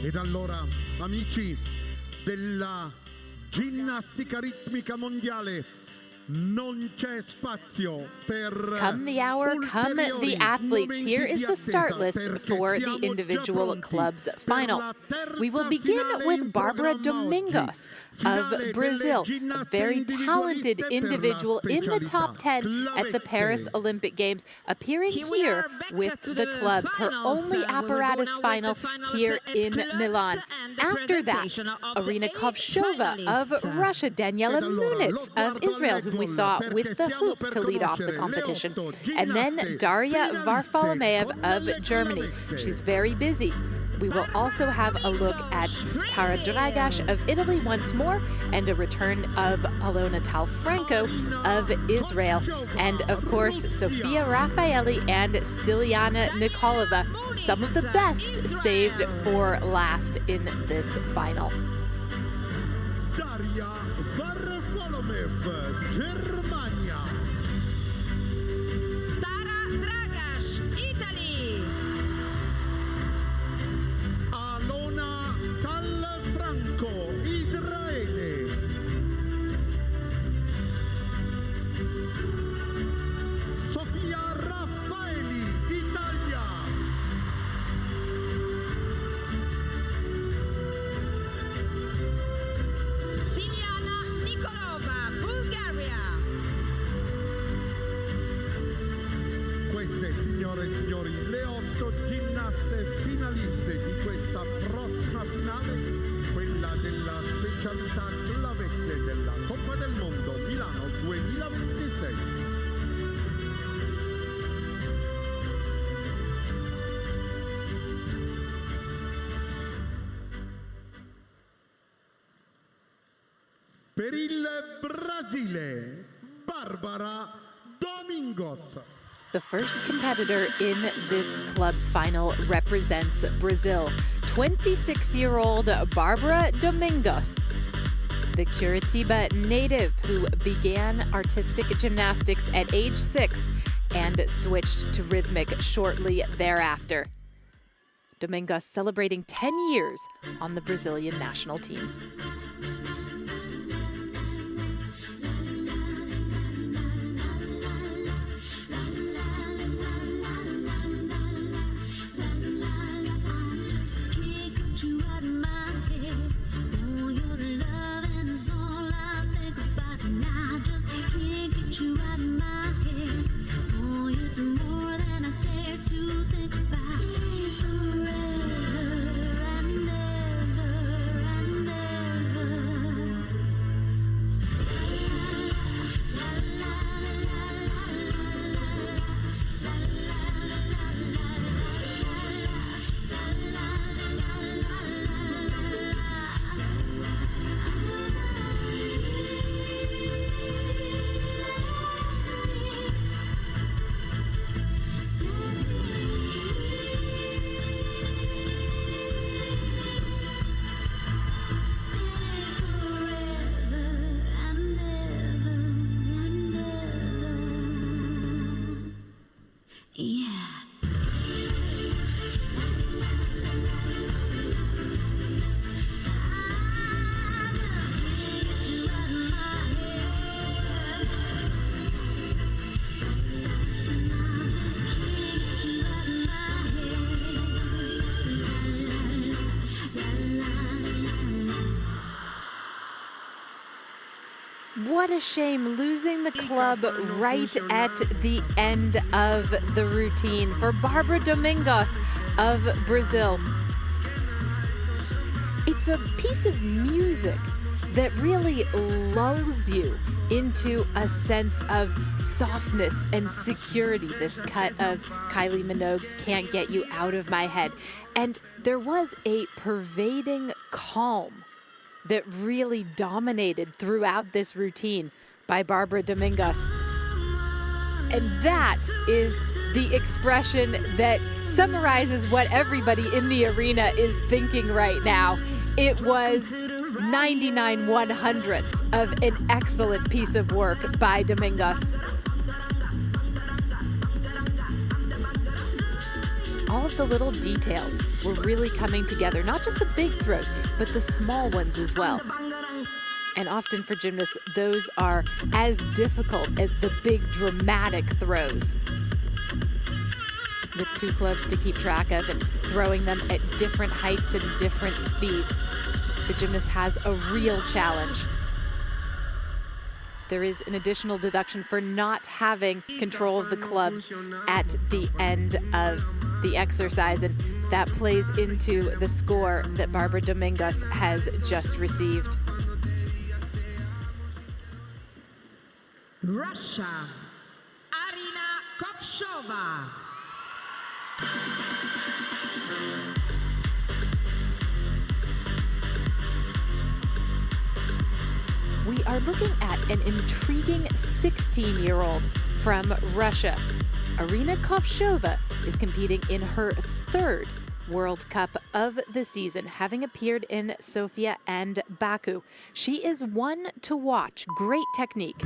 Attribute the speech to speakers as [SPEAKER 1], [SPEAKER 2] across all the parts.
[SPEAKER 1] Ed allora, amici della ginnastica ritmica mondiale, non c'è spazio per
[SPEAKER 2] Come the hour, come the athletes. Here is the start list for the individual clubs final. We will begin with Bárbara Domingos of Brazil, a very talented individual in the top 10 at the Paris Olympic Games, appearing here with the clubs. Her only apparatus final here in Milan. After that, Arina Kovshova of Russia, Daniela Munitz of Israel, whom we saw with the hoop to lead off the competition, and then Daria Varfolomeev of Germany. She's very busy. We will also have a look at Tara Dragash of Italy once more, and a return of Alona Talfranco of Israel. And of course, Sofia Raffaelli and Stiliana Nikolova, some of the best saved for last in this final.
[SPEAKER 1] Daria Varfolomeev, Germania.
[SPEAKER 3] Tara Dragash, Italy.
[SPEAKER 1] Alona Talfranco, Israele. Sofia Raffaelli, Italia.
[SPEAKER 3] Stiliana Nikolova, Bulgaria.
[SPEAKER 1] Queste, signore e signori, le 8 ginnaste finaliste di questa prossima finale, quella della specialità clavette della Coppa del Mondo Milano 2026. Per il Brasile, Bárbara Domingos.
[SPEAKER 2] The first competitor in this club's final represents Brazil, 26-year-old Bárbara Domingos, the Curitiba native who began artistic gymnastics at age 6 and switched to rhythmic shortly thereafter. Domingos celebrating 10 years on the Brazilian national team. What a shame, losing the club right at the end of the routine for Bárbara Domingos of Brazil. It's a piece of music that really lulls you into a sense of softness and security. This cut of Kylie Minogue's Can't Get You Out of My Head. And there was a pervading calm that really dominated throughout this routine by Bárbara Domingos. And that is the expression that summarizes what everybody in the arena is thinking right now. It was 99 100ths of an excellent piece of work by Domingos. All of the little details were really coming together, not just the big throws, but the small ones as well. And often for gymnasts, those are as difficult as the big dramatic throws. With two clubs to keep track of and throwing them at different heights and different speeds, the gymnast has a real challenge. There is an additional deduction for not having control of the clubs at the end of the exercise, and that plays into the score that Barbara Domingos has just received.
[SPEAKER 3] Russia, Arina Kopshova.
[SPEAKER 2] We are looking at an intriguing 16-year-old from Russia. Arina Kopshova is competing in her third World Cup of the season, having appeared in Sofia and Baku. She is one to watch. Great technique.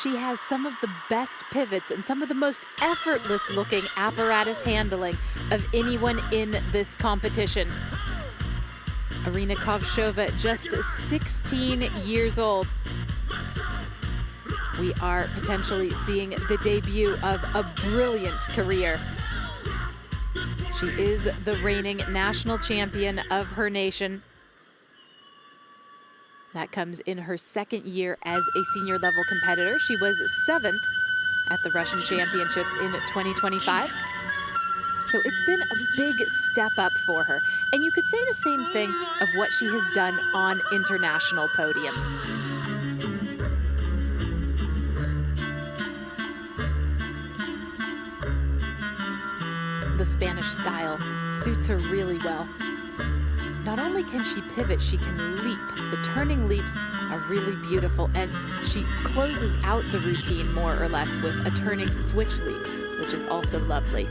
[SPEAKER 2] She has some of the best pivots and some of the most effortless looking apparatus handling of anyone in this competition. Arina Kopshova, just 16 years old. We are potentially seeing the debut of a brilliant career. She is the reigning national champion of her nation. That comes in her second year as a senior level competitor. She was 7th at the Russian Championships in 2025. So it's been a big step up for her. And you could say the same thing of what she has done on international podiums. The Spanish style suits her really well. Not only can she pivot, she can leap. The turning leaps are really beautiful, and she closes out the routine more or less with a turning switch leap, which is also lovely.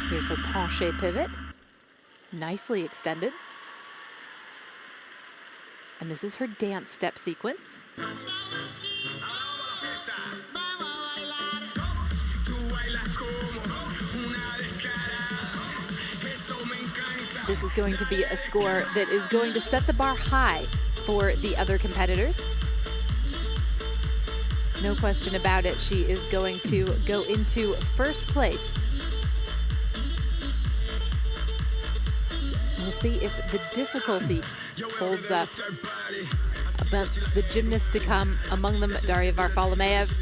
[SPEAKER 2] Here's her penché pivot, nicely extended. And this is her dance step sequence. This is going to be a score that is going to set the bar high for the other competitors. No question about it, she is going to go into first place. We'll see if the difficulty holds up against the gymnasts to come, among them Daria Varfolomeev.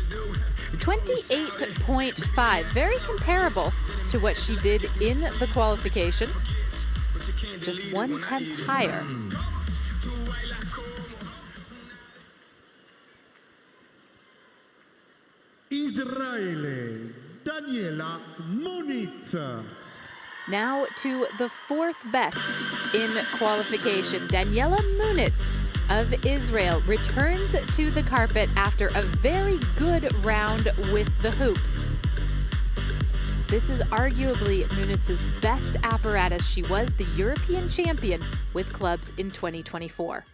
[SPEAKER 2] 28.5, very comparable to what she did in the qualification, just 1/10 higher.
[SPEAKER 1] Israele, Daniela Muniz.
[SPEAKER 2] Now to the fourth best in qualification. Daniela Muniz of Israel returns to the carpet after a very good round with the hoop. This is arguably Munitz's best apparatus. She was the European champion with clubs in 2024.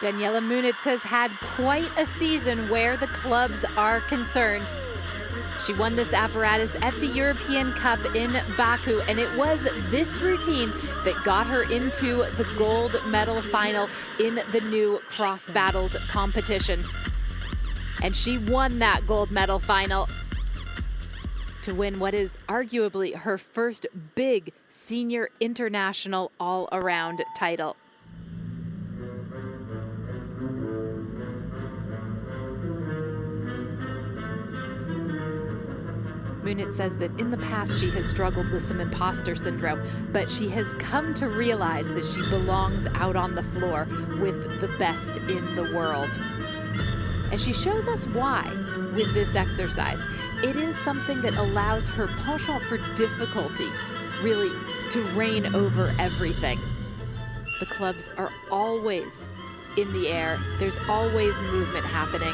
[SPEAKER 2] Daniela Muniz has had quite a season where the clubs are concerned. She won this apparatus at the European Cup in Baku, and it was this routine that got her into the gold medal final in the new cross battles competition. And she won that gold medal final to win what is arguably her first big senior international all-around title. Muniz says that in the past she has struggled with some imposter syndrome, but she has come to realize that she belongs out on the floor with the best in the world. And she shows us why with this exercise. It is something that allows her penchant for difficulty really to reign over everything. The clubs are always in the air. There's always movement happening.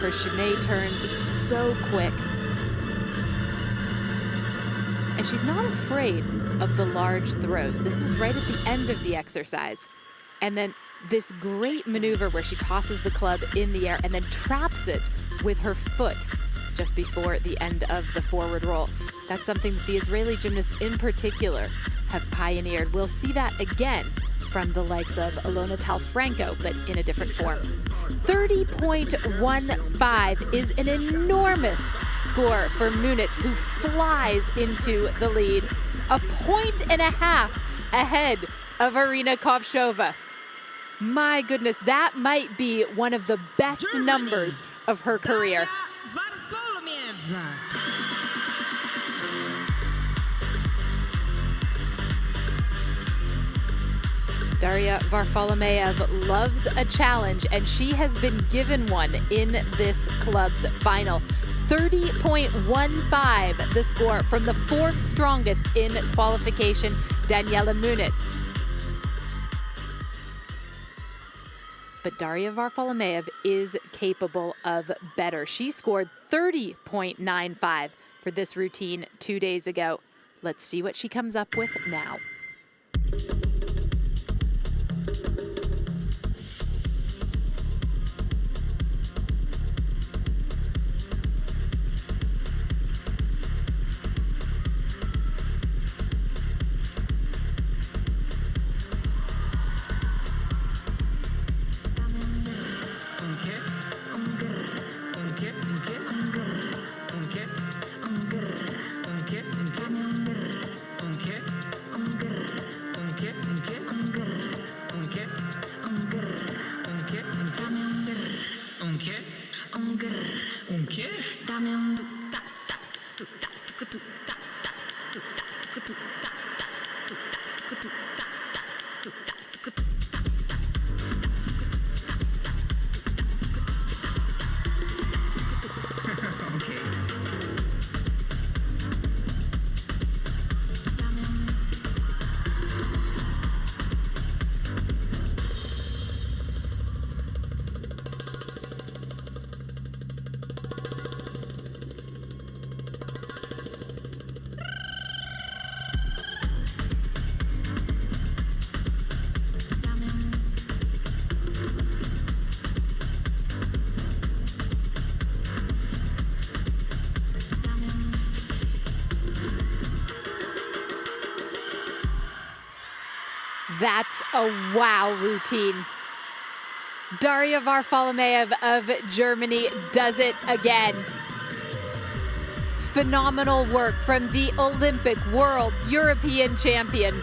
[SPEAKER 2] Her chaîné turns so quick. And she's not afraid of the large throws. This was right at the end of the exercise. And then this great maneuver where she tosses the club in the air and then traps it with her foot just before the end of the forward roll. That's something that the Israeli gymnasts in particular have pioneered. We'll see that again from the likes of Ilona Tal-Franco, but in a different form. 30.15 is an enormous score for Muniz, who flies into the lead, a point and a half ahead of Arina Kovshova. My goodness, that might be one of the best numbers of her career. Daria Varfolomeev loves a challenge, and she has been given one in this club's final. 30.15, the score from the fourth strongest in qualification, Daniela Muniz. But Daria Varfolomeev is capable of better. She scored 30.95 for this routine 2 days ago. Let's see what she comes up with now.
[SPEAKER 4] Dame un du, ta, ta, tu, ta, tu, tu.
[SPEAKER 2] That's a wow routine. Daria Varfolomeev of Germany does it again. Phenomenal work from the Olympic, world, European champion.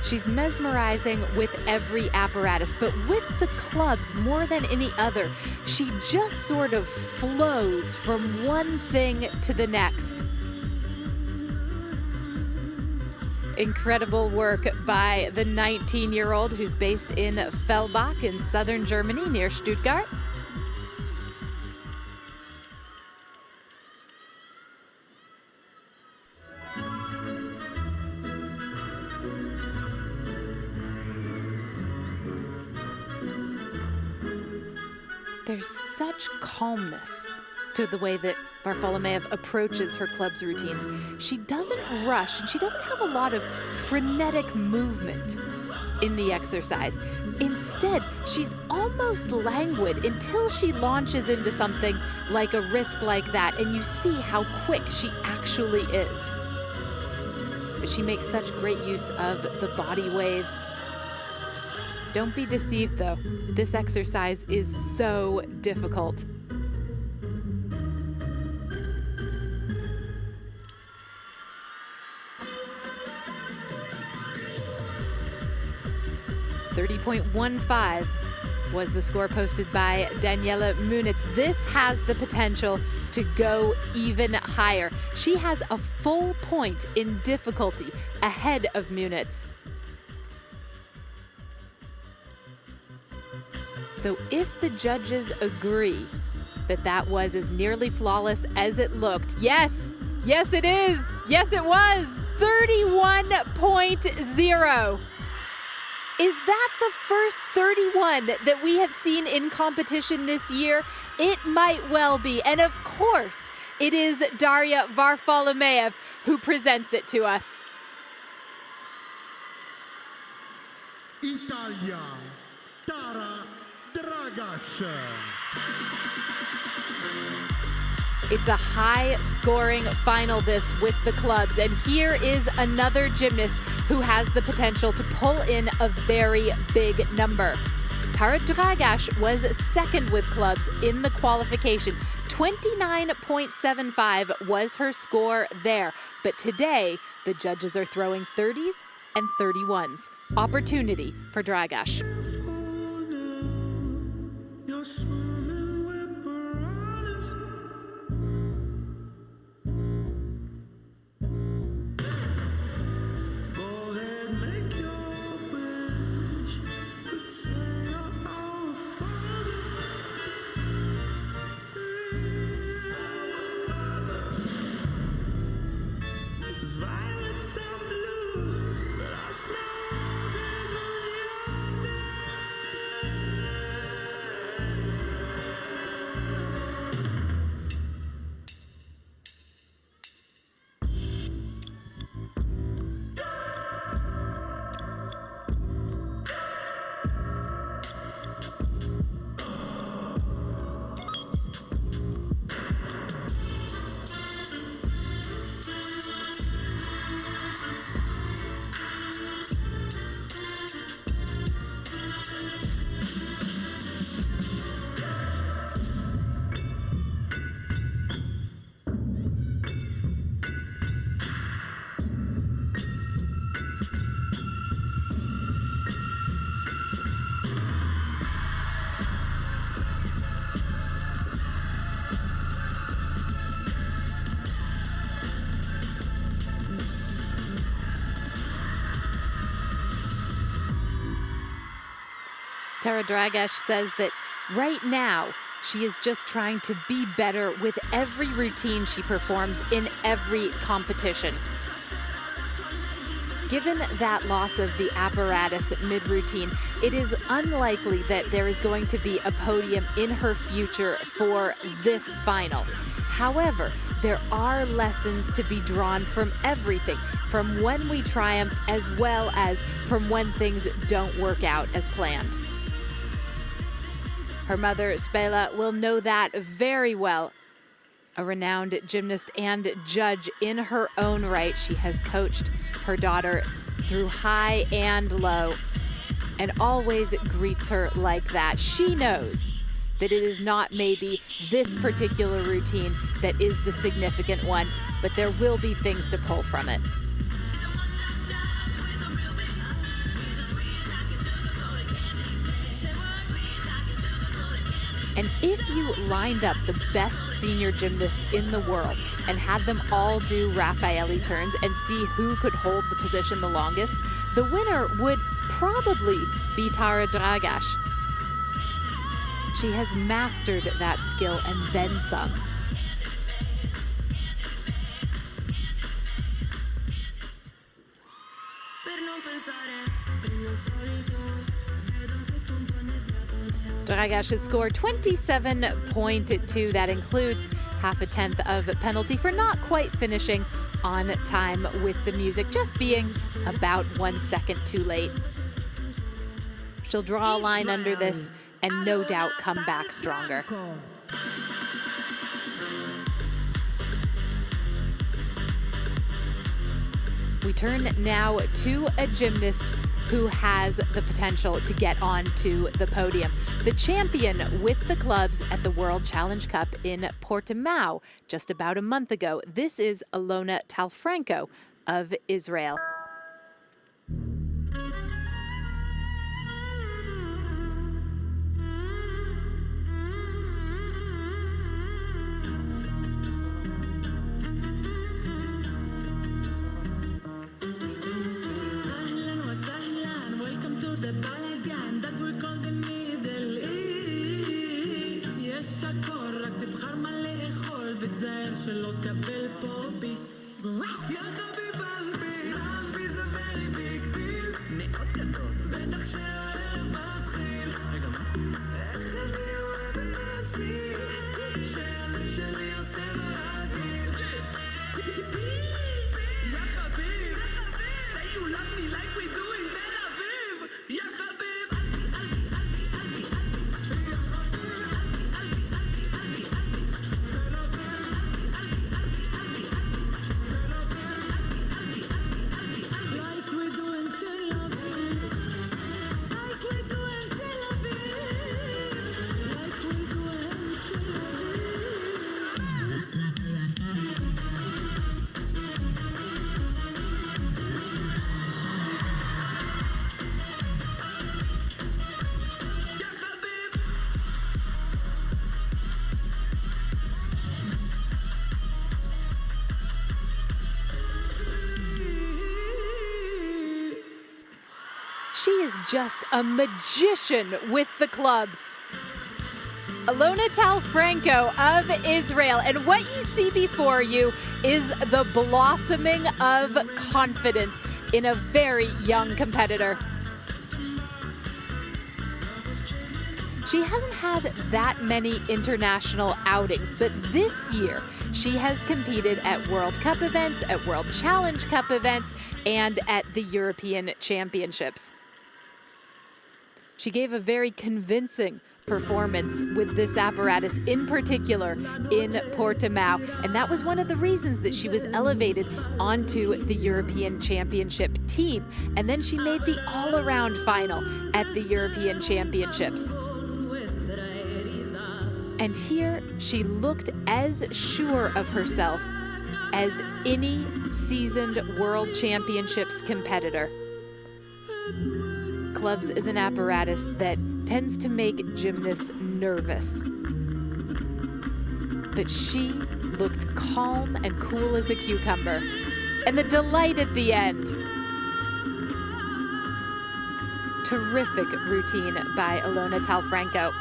[SPEAKER 2] She's mesmerizing with every apparatus, but with the clubs more than any other, she just sort of flows from one thing to the next. Incredible work by the 19-year-old who's based in Fellbach in southern Germany near Stuttgart. There's such calmness to the way that Varfolomeev approaches her club's routines. She doesn't rush, and she doesn't have a lot of frenetic movement in the exercise. Instead, she's almost languid until she launches into something like a risk like that, and you see how quick she actually is. But she makes such great use of the body waves. Don't be deceived, though. This exercise is so difficult. .15 was the score posted by Daniela Munitz. This has the potential to go even higher. She has a full point in difficulty ahead of Munitz. So if the judges agree that that was as nearly flawless as it looked, yes it is, yes it was, 31.0. Is that the first 31 that we have seen in competition this year? It might well be, and of course, it is Daria Varfolomeev who presents it to us.
[SPEAKER 1] Italia, Tara Dragash.
[SPEAKER 2] It's a high-scoring final, this, with the clubs. And here is another gymnast who has the potential to pull in a very big number. Tara Dragash was second with clubs in the qualification. 29.75 was her score there. But today, the judges are throwing 30s and 31s. Opportunity for Dragash. Tara Dragash says that right now she is just trying to be better with every routine she performs in every competition. Given that loss of the apparatus mid-routine, it is unlikely that there is going to be a podium in her future for this final. However, there are lessons to be drawn from everything, from when we triumph as well as from when things don't work out as planned. Her mother, Spela, will know that very well. A renowned gymnast and judge in her own right. She has coached her daughter through high and low and always greets her like that. She knows that it is not maybe this particular routine that is the significant one, but there will be things to pull from it. And if you lined up the best senior gymnasts in the world and had them all do Raffaelli turns and see who could hold the position the longest, the winner would probably be Tara Dragaš. She has mastered that skill and then some. Dragaš has scored 27.2. That includes half a tenth of a penalty for not quite finishing on time with the music, just being about 1 second too late. She'll draw a line under this and no doubt come back stronger. We turn now to a gymnast who has the potential to get onto the podium. The champion with the clubs at the World Challenge Cup in Portimao just about a month ago. This is Ilona Talfranco of Israel.
[SPEAKER 4] שלא תקבל פה ביס יא חביב אלבי אבי זה very big deal מאוד גדול בטח שהערב מתחיל רגע מה? איך אני אוהב את עצמי שהלב שלי עושה ברגיל יא חביב say you love me like we do in תל אביב יא חביב
[SPEAKER 2] She is just a magician with the clubs. Ilona Talfranco of Israel. And what you see before you is the blossoming of confidence in a very young competitor. She hasn't had that many international outings, but this year she has competed at World Cup events, at World Challenge Cup events, and at the European Championships. She gave a very convincing performance with this apparatus, in particular in Portimao, and that was one of the reasons that she was elevated onto the European Championship team. And then she made the all-around final at the European Championships. And here she looked as sure of herself as any seasoned World Championships competitor. Clubs is an apparatus that tends to make gymnasts nervous. But she looked calm and cool as a cucumber. And the delight at the end. Terrific routine by Ilona Talfranco.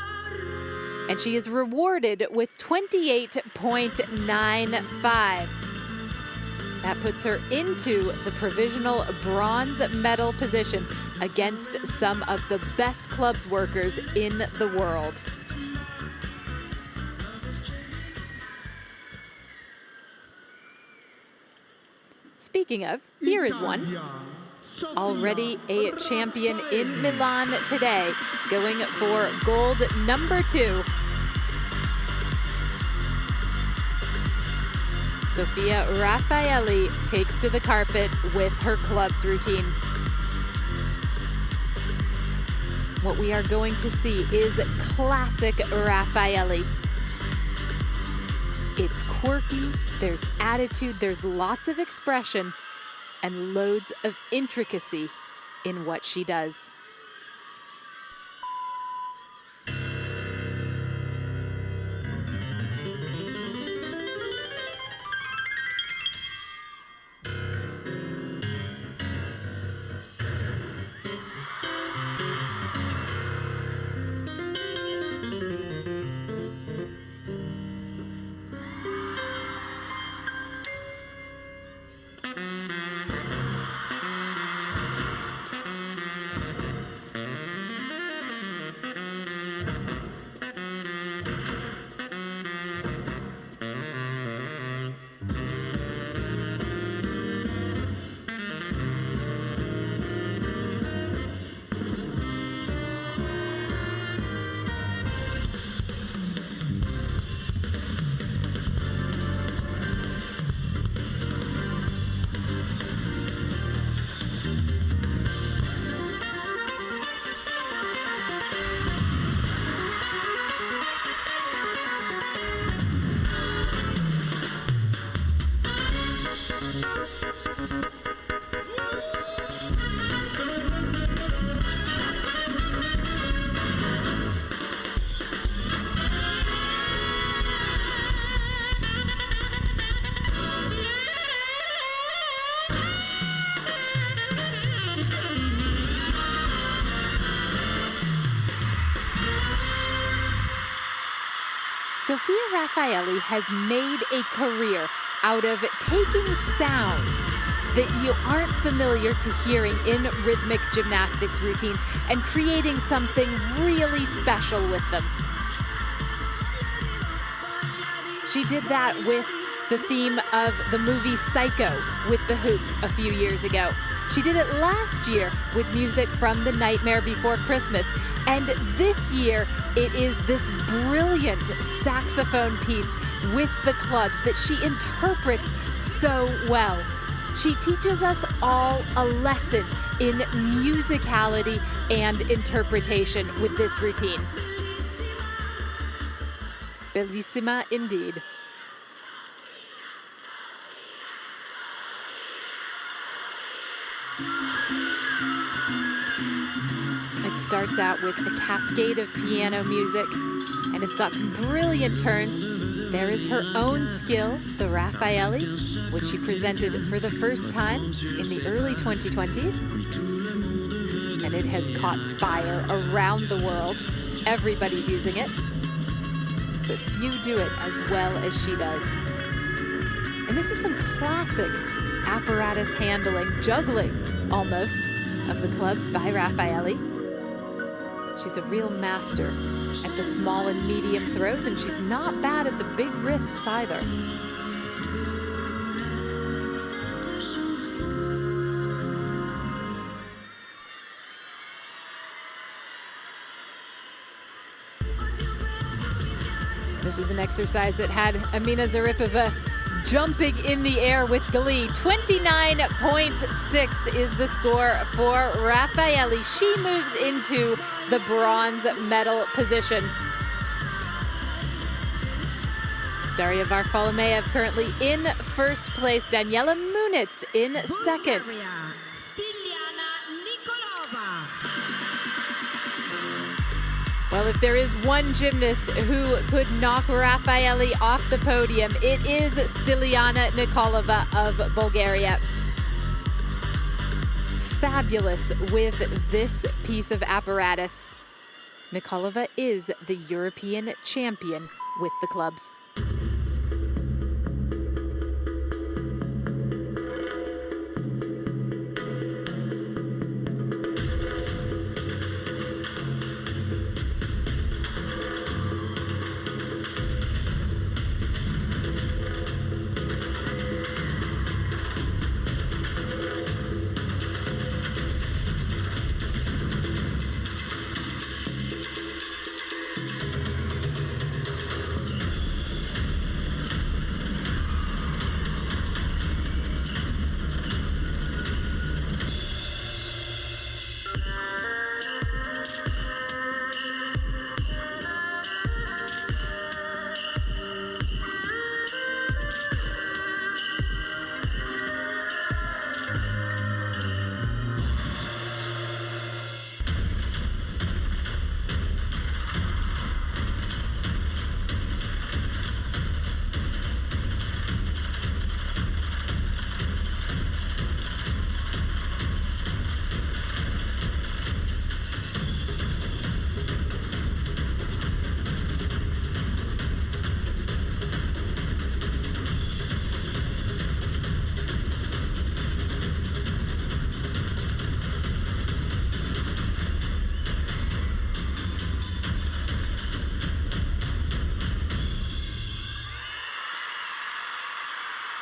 [SPEAKER 2] And she is rewarded with 28.95. That puts her into the provisional bronze medal position against some of the best clubs workers in the world. Speaking of, here is one. Already a champion in Milan today, going for gold number 2. Sofia Raffaelli takes to the carpet with her club's routine. What we are going to see is classic Raffaelli. It's quirky, there's attitude, there's lots of expression, and loads of intricacy in what she does. Sofia Raffaelli has made a career out of taking sounds that you aren't familiar to hearing in rhythmic gymnastics routines and creating something really special with them. She did that with the theme of the movie Psycho with the hoop a few years ago. She did it last year with music from The Nightmare Before Christmas. And this year, it is this brilliant saxophone piece with the clubs that she interprets so well. She teaches us all a lesson in musicality and interpretation with this routine. Bellissima indeed. It starts out with a cascade of piano music, and it's got some brilliant turns. There is her own skill, the Raffaelli, which she presented for the first time in the early 2020s. And it has caught fire around the world. Everybody's using it. But few do it as well as she does. And this is some classic apparatus handling, juggling almost, of the clubs by Raffaelli. She's a real master at the small and medium throws, and she's not bad at the big risks either. This is an exercise that had Amina Zaripova jumping in the air with glee. 29.6 is the score for Raffaelli. She moves into the bronze medal position. Daria Varfolomeev currently in first place. Daniela Munitz in second. Well, if there is one gymnast who could knock Raffaelli off the podium, it is Stiliana Nikolova of Bulgaria. Fabulous with this piece of apparatus. Nikolova is the European champion with the clubs.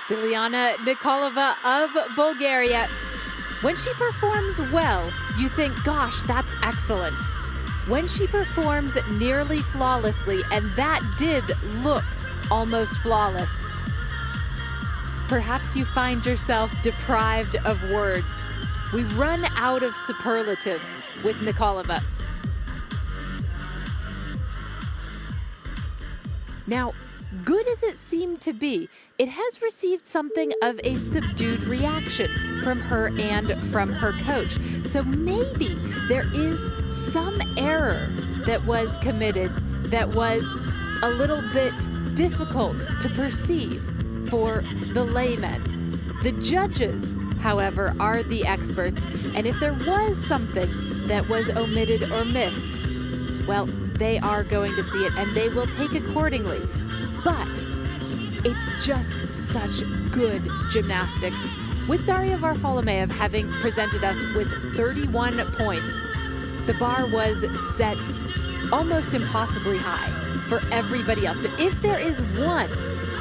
[SPEAKER 2] Stiliana Nikolova of Bulgaria. When she performs well, you think, gosh, that's excellent. When she performs nearly flawlessly, and that did look almost flawless, perhaps you find yourself deprived of words. We run out of superlatives with Nikolova. Now, good as it seemed to be, it has received something of a subdued reaction from her and from her coach. So maybe there is some error that was committed that was a little bit difficult to perceive for the laymen. The judges, however, are the experts, and if there was something that was omitted or missed, well, they are going to see it and they will take accordingly. But it's just such good gymnastics. With Daria Varfolomeev having presented us with 31 points, the bar was set almost impossibly high for everybody else. But if there is one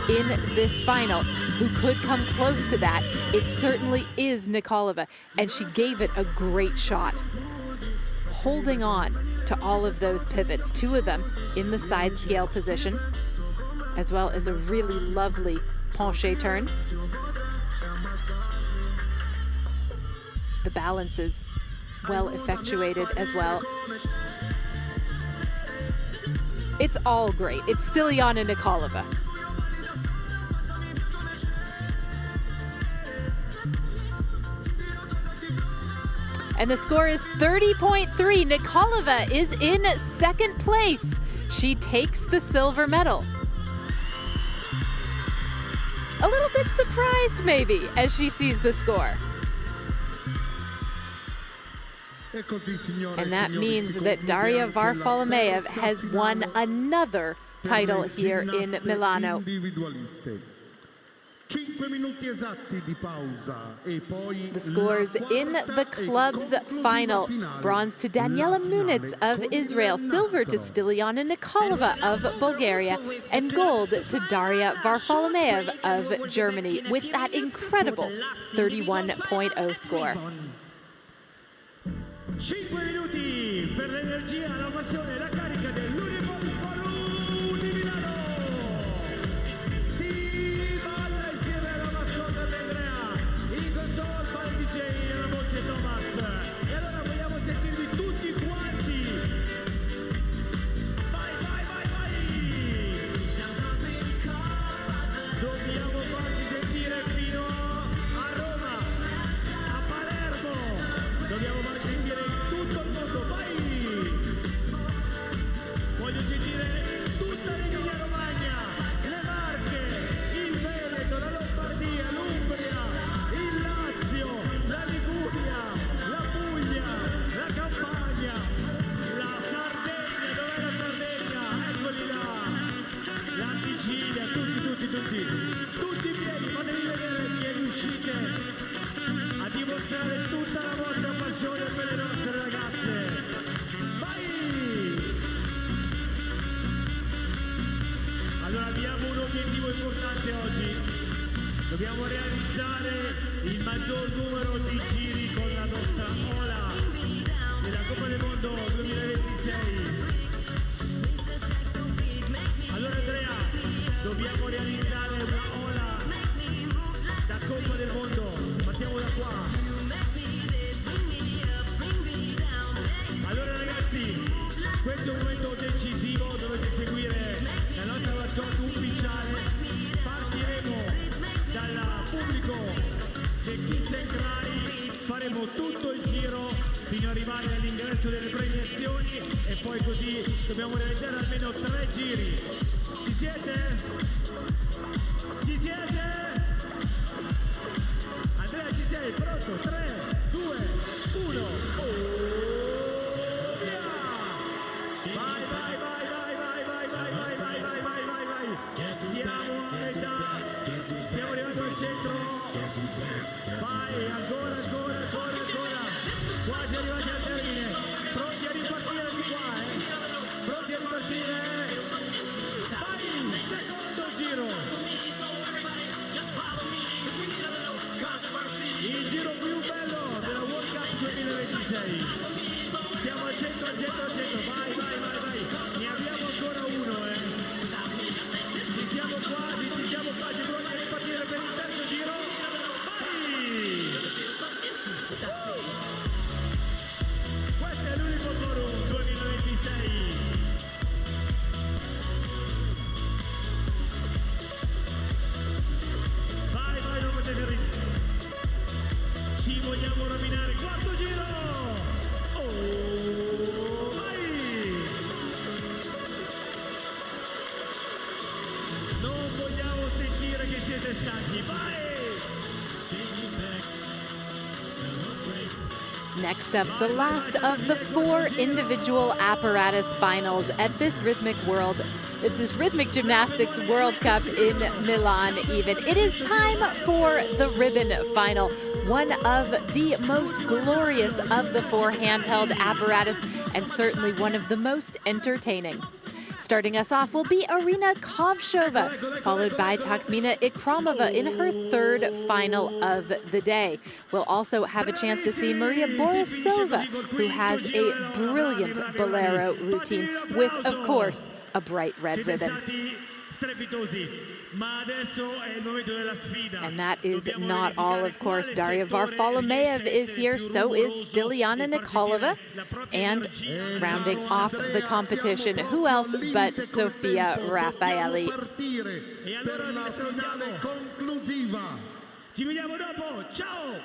[SPEAKER 2] in this final who could come close to that, it certainly is Nikolova, and she gave it a great shot, holding on to all of those pivots, 2 of them in the side scale position, as well as a really lovely penché turn. The balance is well effectuated as well. It's all great. It's Stiliana Nikolova. And the score is 30.3. Nikolova is in second place. She takes the silver medal. A little bit surprised, maybe, as she sees the score. And that means that Daria Varfolomeev has won another title here in Milano. The scores in the club's final: bronze to Daniela Munitz of Israel, silver to Stiliana Nikolova of Bulgaria, and gold to Daria Varfolomeev of Germany with that incredible 31.0 score.
[SPEAKER 5] 5 minuti per l'energia, la passione e la carica dell'Uniform di Milano. Si balla insieme alla mascotte Andrea, in console fa il DJ e la voce Thomas. E allora vogliamo sentirvi tutti quanti. Vai, vai, vai, vai! Dobbiamo farci sentire fino a Roma, a Palermo. Dobbiamo farci sentire tutto il mondo, vai! Voglio sentire tutta l'Emilia Romagna, le Marche, il Veneto, la Lombardia, l'Umbria, il Lazio, la Liguria, la Puglia, la Campania, la Sardegna, dov'è la Sardegna? Eccoli là! La Sicilia, tutti i piedi, fatevi vedere che riuscite a dimostrare tutta la vostra passione per le nostre ragazze. Vai! Allora abbiamo un obiettivo importante oggi. Dobbiamo realizzare il maggior numero di giri con la nostra ola della Coppa del Mondo 2026. Allora Andrea, dobbiamo realizzare una ola da Coppa del Mondo. Partiamo da qua. Allora ragazzi, questo è un momento decisivo, dovete seguire la nostra mascotte ufficiale. Partiremo dal pubblico del Kids and Cry, faremo tutto il giro fino ad arrivare all'ingresso delle premiazioni e poi così dobbiamo realizzare almeno 3 giri. Ci siete? Ci siete? Andrea, ci sei? Pronto? 3, 2, 1. Via! Vai, vai, vai, vai, vai, vai, vai, vai, vai, vai, vai, vai, vai. Siamo a metà. Stiamo arrivando al centro. Vai, ancora, ancora, ancora, ancora. Quasi arrivati al termine. Pronti a ripartire di qua, Pronti a ripartire. Vai, secondo giro. stanchi, vai!
[SPEAKER 2] Next up, the last of the 4 individual apparatus finals at this rhythmic gymnastics World Cup in Milan even. It is time for the ribbon final, one of the most glorious of the 4 handheld apparatus and certainly one of the most entertaining. Starting us off will be Arina Kovshova, followed by Takmina Ikramova in her 3rd final of the day. We'll also have a chance to see Maria Borisova, who has a brilliant bolero routine with, of course, a bright red ribbon. And that is not all, of course. Daria Varfolomeev is here, so is Stiliana Nikolova. And rounding off the competition, who else but Sofia Raffaelli.
[SPEAKER 5] Ci vediamo dopo, ciao!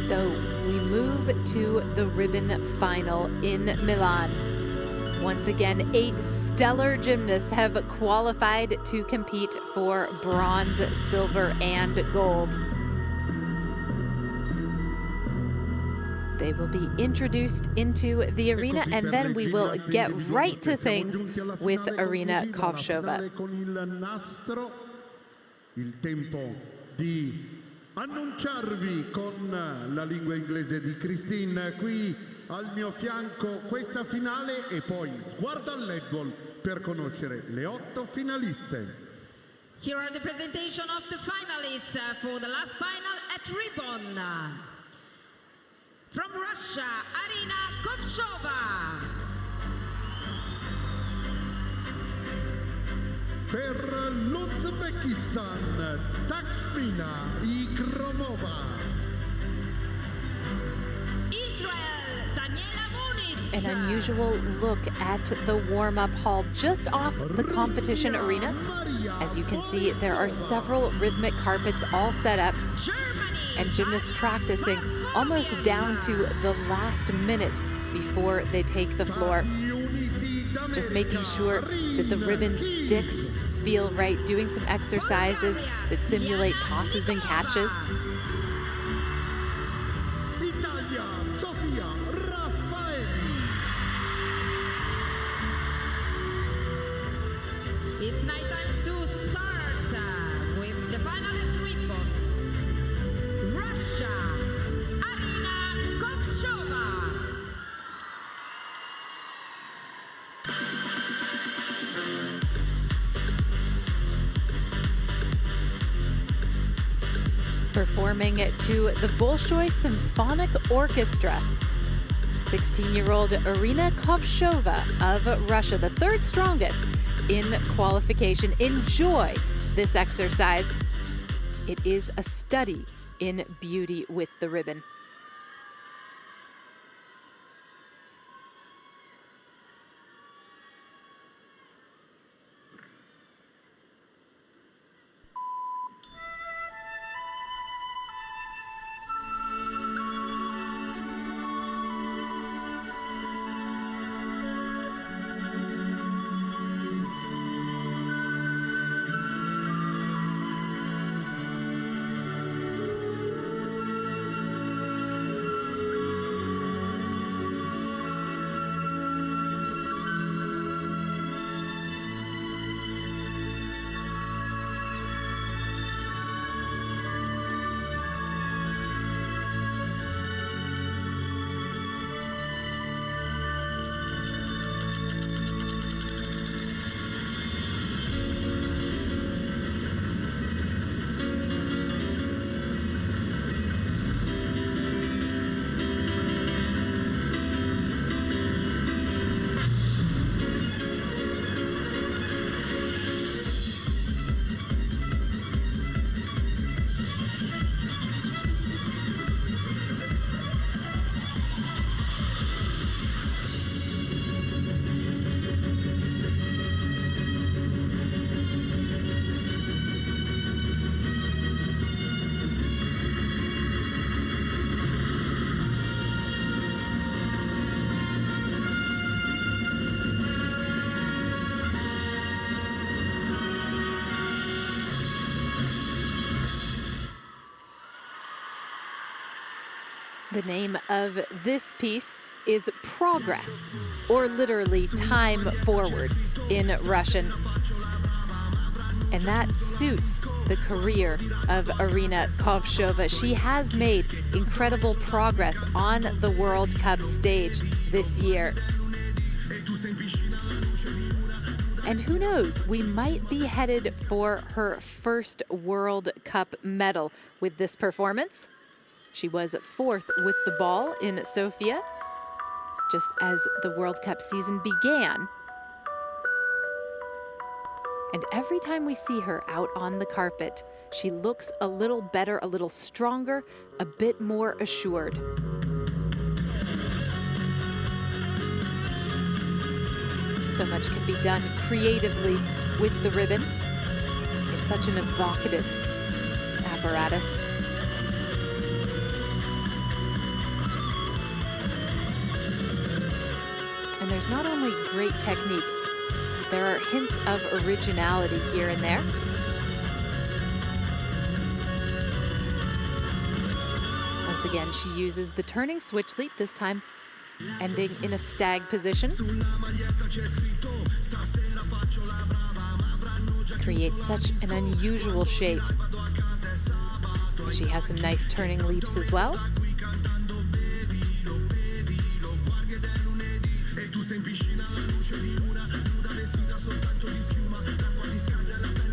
[SPEAKER 2] So we move to the ribbon final in Milan. Once again, 8 stellar gymnasts have qualified to compete for bronze, silver, and gold. They will be introduced into the arena, and then we will get right to things with Arina Kovshova.
[SPEAKER 1] Annunciarvi con la lingua inglese di Christine qui al mio fianco questa finale e poi guarda al leggol per conoscere le 8 finaliste.
[SPEAKER 3] Here are the presentation of the finalists for the last final at ribbon. From Russia, Arina Kovshova.
[SPEAKER 1] Per l'Uzbekistan, Takmina Ikramova.
[SPEAKER 3] Israel, Daniela Muniz.
[SPEAKER 2] An unusual look at the warm-up hall just off the competition arena. As you can see, there are several rhythmic carpets all set up and gymnasts practicing almost down to the last minute before they take the floor. Just making sure that the ribbon sticks feel right, doing some exercises that simulate tosses and catches.
[SPEAKER 1] Italia, Sofia Raffaelli.
[SPEAKER 3] It's night time to start with the final at ribbon. Russia, Arina Kovshova.
[SPEAKER 2] Performing to the Bolshoi Symphonic Orchestra, 16-year-old Arina Kovshova of Russia, the 3rd strongest in qualification. Enjoy this exercise. It is a study in beauty with the ribbon. The name of this piece is Progress, or literally time forward in Russian. And that suits the career of Irina Kovshova. She has made incredible progress on the World Cup stage this year. And who knows, we might be headed for her first World Cup medal with this performance. She was fourth with the ball in Sofia, just as the World Cup season began. And every time we see her out on the carpet, she looks a little better, a little stronger, a bit more assured. So much can be done creatively with the ribbon. It's such an evocative apparatus. And there's not only great technique, there are hints of originality here and there. Once again, she uses the turning switch leap, this time ending in a stag position. Creates such an unusual shape. She has some nice turning leaps as well.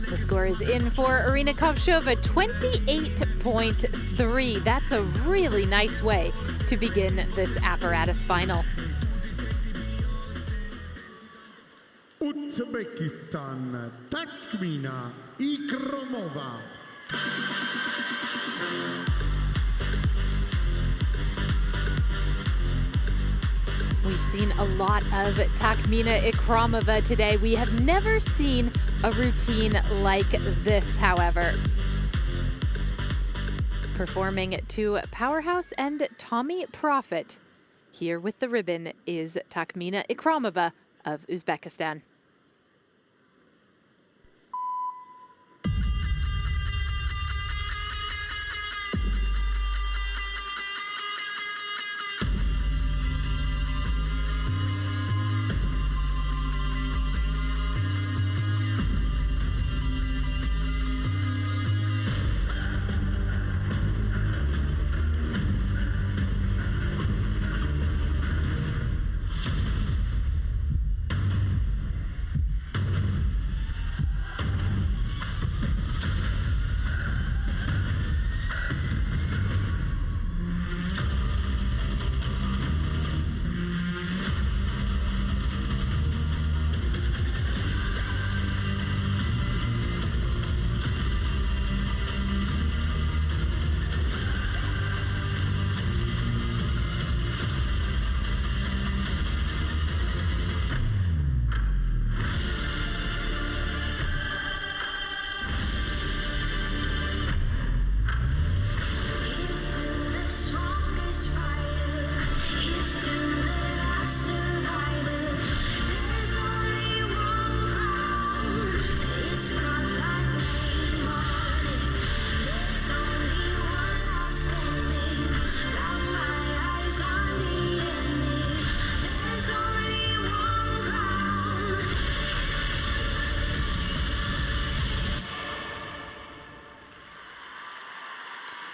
[SPEAKER 2] The score is in for Irina Kovshova, 28.3. That's a really nice way to begin this apparatus final.
[SPEAKER 1] Uzbekistan, Takhmina Ikromova.
[SPEAKER 2] We've seen a lot of Takhmina Ikromova today. We have never seen a routine like this, however. Performing to Powerhouse and Tommy Profit. Here with the ribbon is Takhmina Ikromova of Uzbekistan.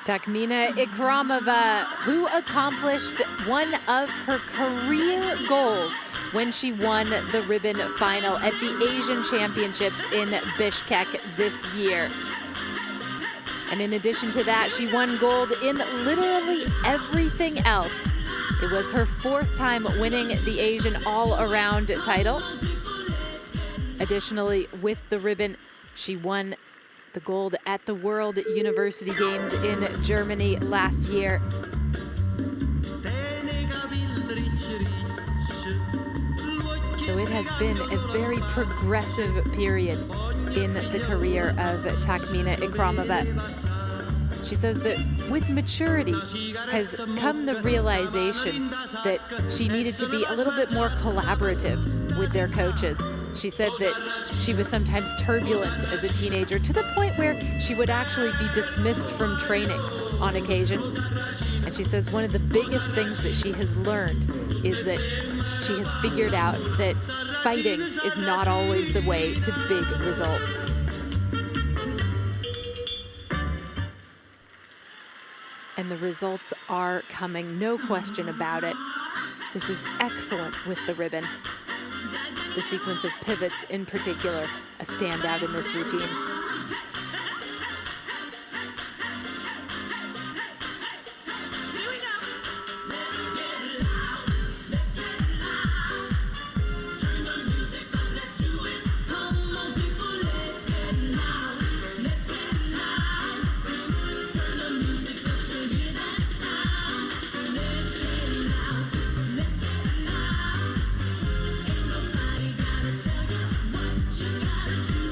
[SPEAKER 2] Takhmina Ikromova, who accomplished one of her career goals when she won the ribbon final at the Asian Championships in Bishkek this year. And in addition to that, she won gold in literally everything else. It was her fourth time winning the Asian all-around title. Additionally, with the ribbon, she won the gold at the World University Games in Germany last year. So it has been a very progressive period in the career of Takhmina Ikromova. She says that with maturity has come the realization that she needed to be a little bit more collaborative with their coaches. She said that she was sometimes turbulent as a teenager, to the point where she would actually be dismissed from training on occasion. And she says one of the biggest things that she has learned is that she has figured out that fighting is not always the way to big results. And the results are coming, no question about it. This is excellent with the ribbon. The sequence of pivots in particular, a standout in this routine.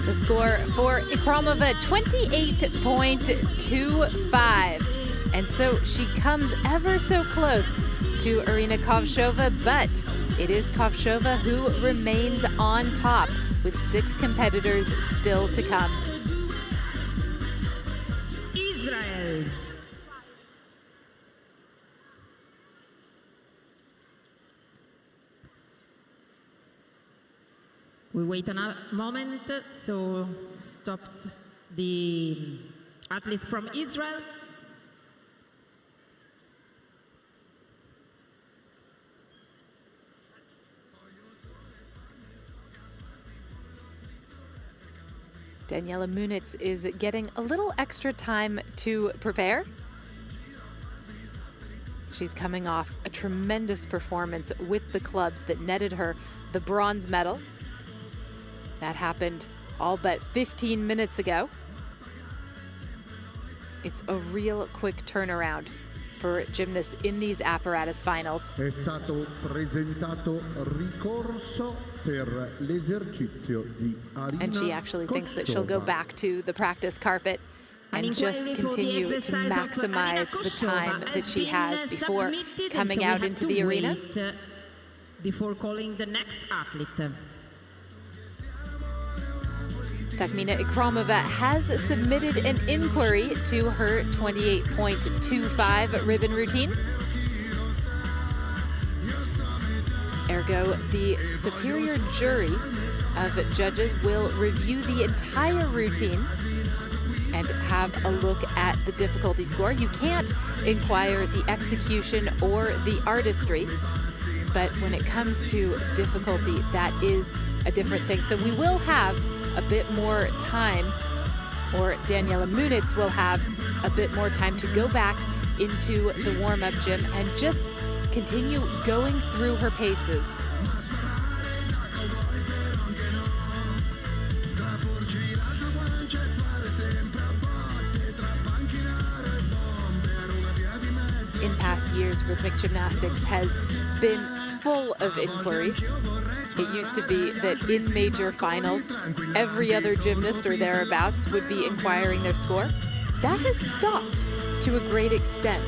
[SPEAKER 2] The score for Ikramova, 28.25. And so she comes ever so close to Arina Kovshova, but it is Kovshova who remains on top with 6 competitors still to come.
[SPEAKER 3] Israel. We wait a moment, so stops the athletes from Israel.
[SPEAKER 2] Daniela Munitz is getting a little extra time to prepare. She's coming off a tremendous performance with the clubs that netted her the bronze medal. That happened all but 15 minutes ago. It's a real quick turnaround for gymnasts in these apparatus finals.
[SPEAKER 1] È stato presentato ricorso per l'esercizio di Arina
[SPEAKER 2] And she actually thinks that she'll go back to the practice carpet and just continue to maximize the time that she has before coming out into the arena.
[SPEAKER 3] Before calling the next athlete.
[SPEAKER 2] Takmina Ikramova has submitted an inquiry to her 28.25 ribbon routine. Ergo, the superior jury of judges will review the entire routine and have a look at the difficulty score. You can't inquire the execution or the artistry, but when it comes to difficulty, that is a different thing. So we will have a bit more time, or Daniela Munitz will have a bit more time to go back into the warm-up gym and just continue going through her paces. In past years, rhythmic gymnastics has been full of inquiries. It used to be that in major finals, every other gymnast or thereabouts would be inquiring their score. That has stopped to a great extent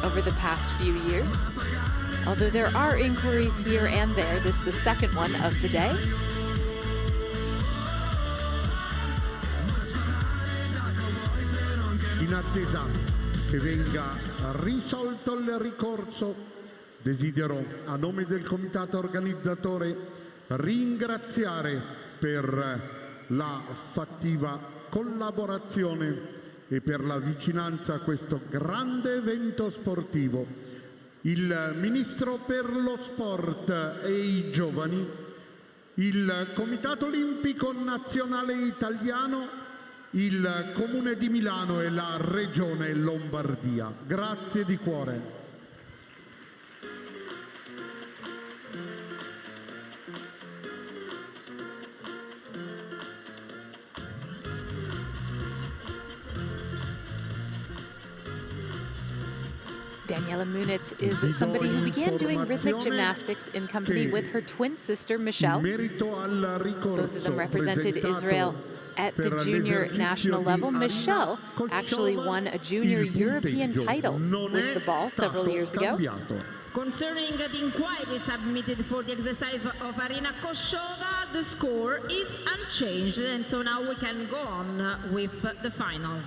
[SPEAKER 2] over the past few years. Although there are inquiries here and there, this is the second one of the day.
[SPEAKER 1] In attesa che venga risolto il ricorso, desidero, a nome del comitato organizzatore, ringraziare per la fattiva collaborazione e per la vicinanza a questo grande evento sportivo il Ministro per lo Sport e i Giovani, il Comitato Olimpico Nazionale Italiano, il Comune di Milano e la Regione Lombardia. Grazie di cuore.
[SPEAKER 2] Daniela Munitz is somebody who began doing rhythmic gymnastics in company with her twin sister, Michelle. Both of them represented Israel at the junior national level. Michelle actually won a junior European title with the ball several years ago.
[SPEAKER 3] Concerning the inquiry submitted for the exercise of Arina Kovshova, the score is unchanged, and so now we can go on with the final.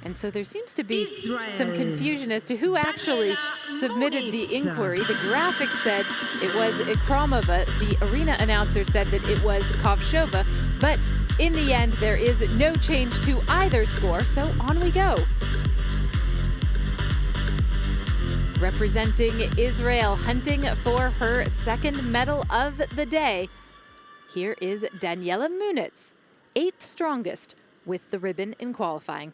[SPEAKER 2] And so there seems to be some confusion as to who actually submitted the inquiry. The graphic said it was Ikromova. The arena announcer said that it was Kovshova. But in the end, there is no change to either score, so on we go. Representing Israel, hunting for her second medal of the day, here is Daniela Munitz, 8th strongest with the ribbon in qualifying.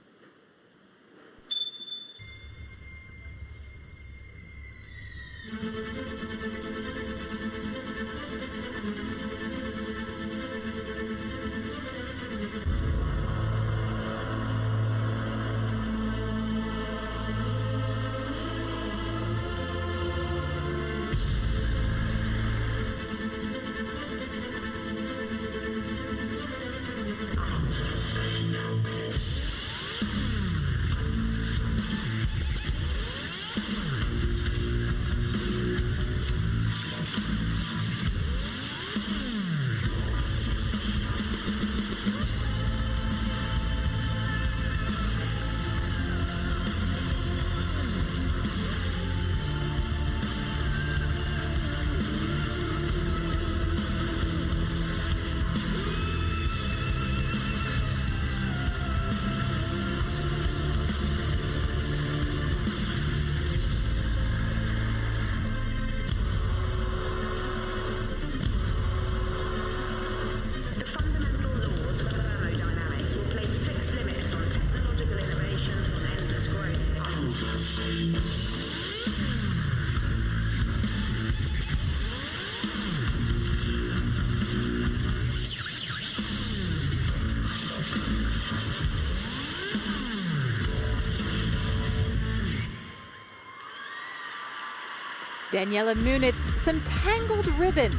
[SPEAKER 2] Daniela Munitz, some tangled ribbon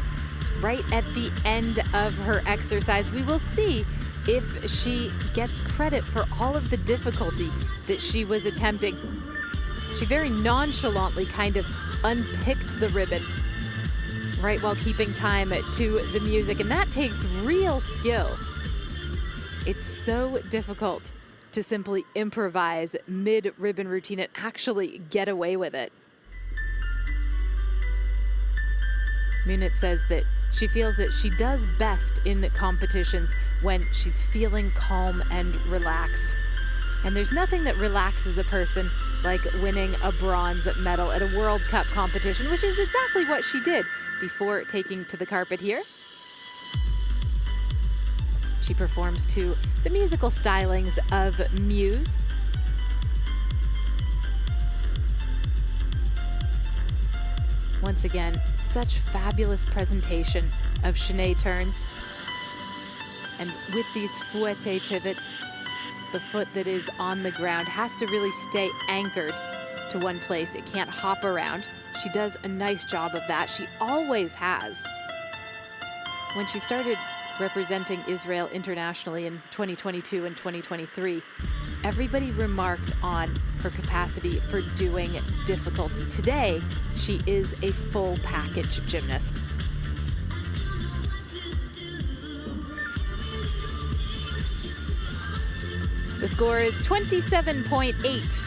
[SPEAKER 2] right at the end of her exercise. We will see if she gets credit for all of the difficulty that she was attempting. She very nonchalantly kind of unpicked the ribbon right while keeping time to the music, and that takes real skill. It's so difficult to simply improvise mid-ribbon routine and actually get away with it. Munitz says that she feels that she does best in competitions when she's feeling calm and relaxed. And there's nothing that relaxes a person like winning a bronze medal at a World Cup competition, which is exactly what she did before taking to the carpet here. She performs to the musical stylings of Muse. Once again, such fabulous presentation of chaîné turns. And with these fouette pivots, the foot that is on the ground has to really stay anchored to one place. It can't hop around. She does a nice job of that. She always has. When she started representing Israel internationally in 2022 and 2023, everybody remarked on her capacity for doing difficulty. Today, she is a full package gymnast. The score is 27.8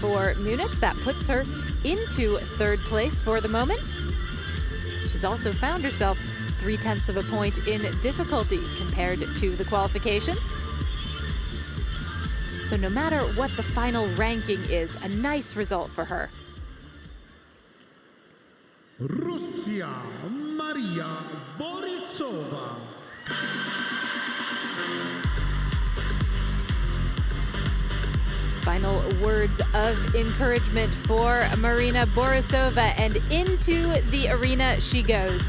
[SPEAKER 2] for Munitz. That puts her into third place for the moment. She's also found herself 0.3 of a point in difficulty compared to the qualifications. So no matter what the final ranking is, a nice result for her.
[SPEAKER 1] Russia, Maria Borisova.
[SPEAKER 2] Final words of encouragement for Marina Borisova, and into the arena she goes.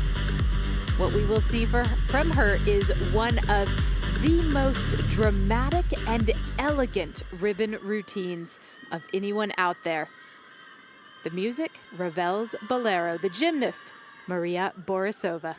[SPEAKER 2] What we will see from her is one of the most dramatic and elegant ribbon routines of anyone out there. The music, Ravel's Bolero. The gymnast, Maria Borisova.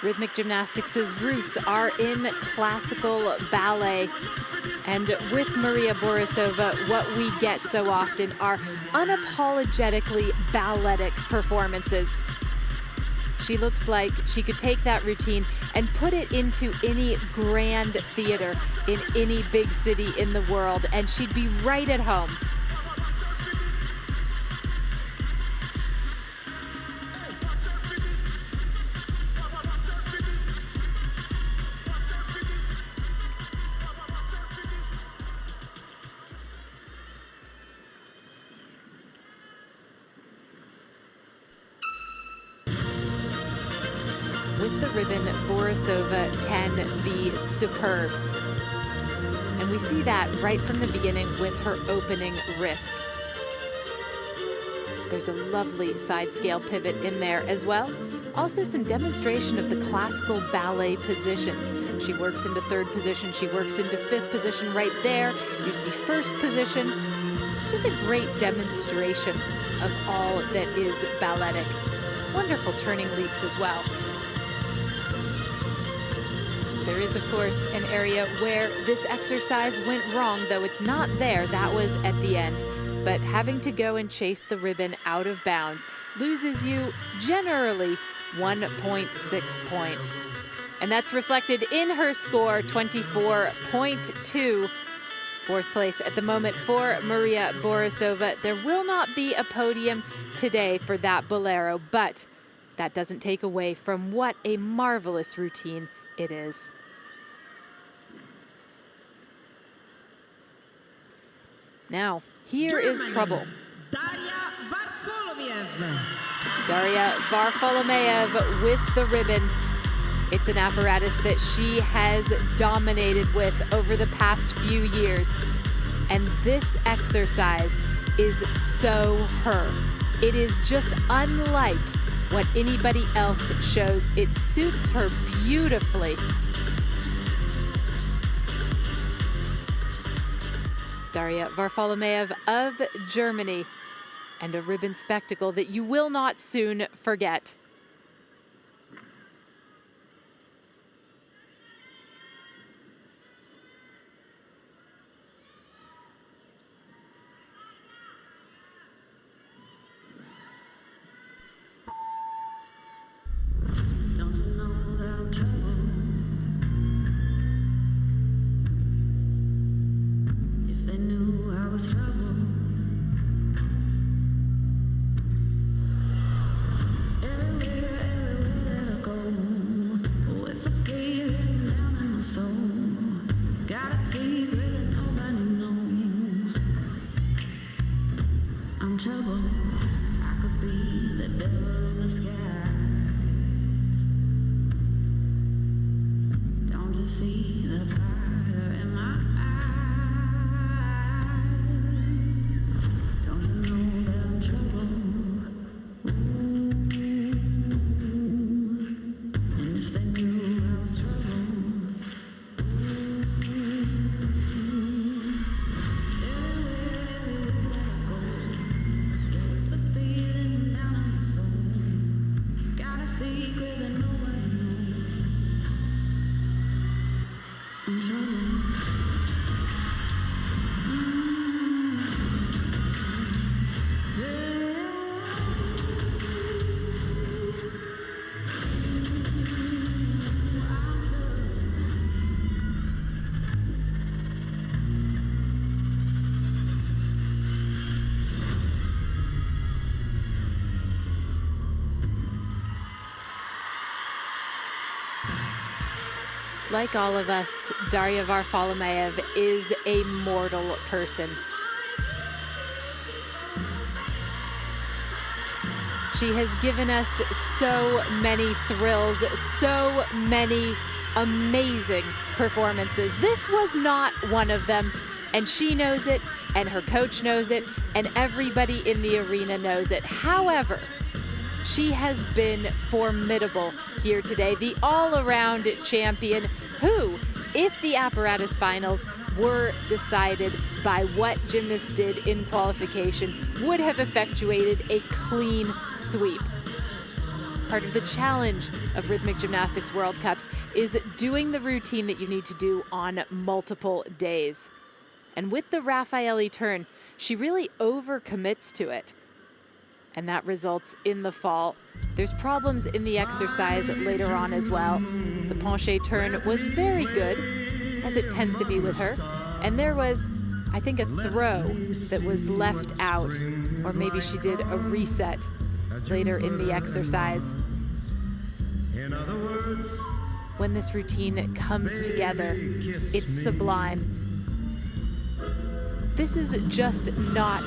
[SPEAKER 2] Rhythmic gymnastics' roots are in classical ballet. And with Maria Borisova, what we get so often are unapologetically balletic performances. She looks like she could take that routine and put it into any grand theater in any big city in the world, and she'd be right at home. With the ribbon, Borisova can be superb. And we see that right from the beginning with her opening risk. There's a lovely side scale pivot in there as well. Also some demonstration of the classical ballet positions. She works into third position, she works into fifth position right there. You see first position. Just a great demonstration of all that is balletic. Wonderful turning leaps as well. There is, of course, an area where this exercise went wrong, though it's not there. That was at the end. But having to go and chase the ribbon out of bounds loses you generally 1.6 points. And that's reflected in her score, 24.2. Fourth place at the moment for Maria Borisova. There will not be a podium today for that bolero, but that doesn't take away from what a marvelous routine it is. Now, here is trouble. Daria Varfolomeev with the ribbon. It's an apparatus that she has dominated with over the past few years. And this exercise is so her. It is just unlike what anybody else shows. It suits her beautifully. Daria Varfolomeev of Germany, and a ribbon spectacle that you will not soon forget.
[SPEAKER 4] Don't you know that I'm trouble? If they knew I was trouble, everywhere that I go, oh, it's a feeling down in my soul. Got a secret that nobody knows. I'm trouble. I could be the devil in the sky. Don't you see the fire in my eyes? Don't you know that I'm trouble? Ooh. And if they knew I was trouble, everywhere that I go, oh, it's a feeling down in my soul. Got a secret that nobody knows. I'm trouble.
[SPEAKER 2] Like all of us, Daria Varfolomeev is a mortal person. She has given us so many thrills, so many amazing performances. This was not one of them, and she knows it, and her coach knows it, and everybody in the arena knows it. However, she has been formidable here today, the all-around champion who, if the apparatus finals were decided by what gymnasts did in qualification, would have effectuated a clean sweep. part of the challenge of Rhythmic Gymnastics World Cups is doing the routine that you need to do on multiple days. And with the Raffaelli turn, she really overcommits to it. And that results in the fall. There's problems in the exercise later on as well. The penché turn was very good, as it tends to be with her. And there was, I think, a throw that was left out, or maybe she did a reset later in the exercise. When this routine comes together, it's sublime. This is just not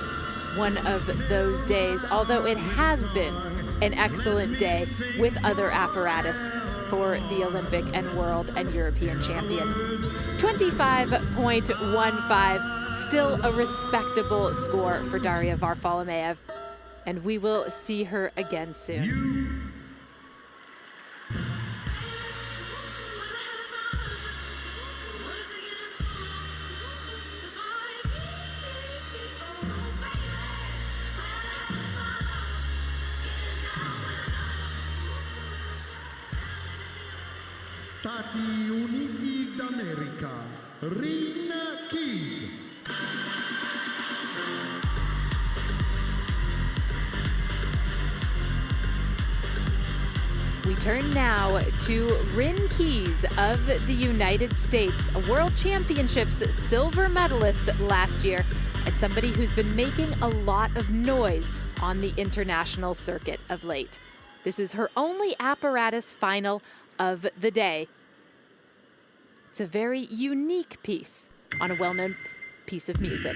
[SPEAKER 2] one of those days, although it has been an excellent day with other apparatus for the Olympic and world and European champion. 25.15, still a respectable score for Daria Varfolomeev, and we will see her again soon.
[SPEAKER 1] Stati Uniti d'America, Rin Keys.
[SPEAKER 2] We turn now to Rin Keys of the United States, a World Championships silver medalist last year, and somebody who's been making a lot of noise on the international circuit of late. This is her only apparatus final of the day. It's a very unique piece on a well-known piece of music.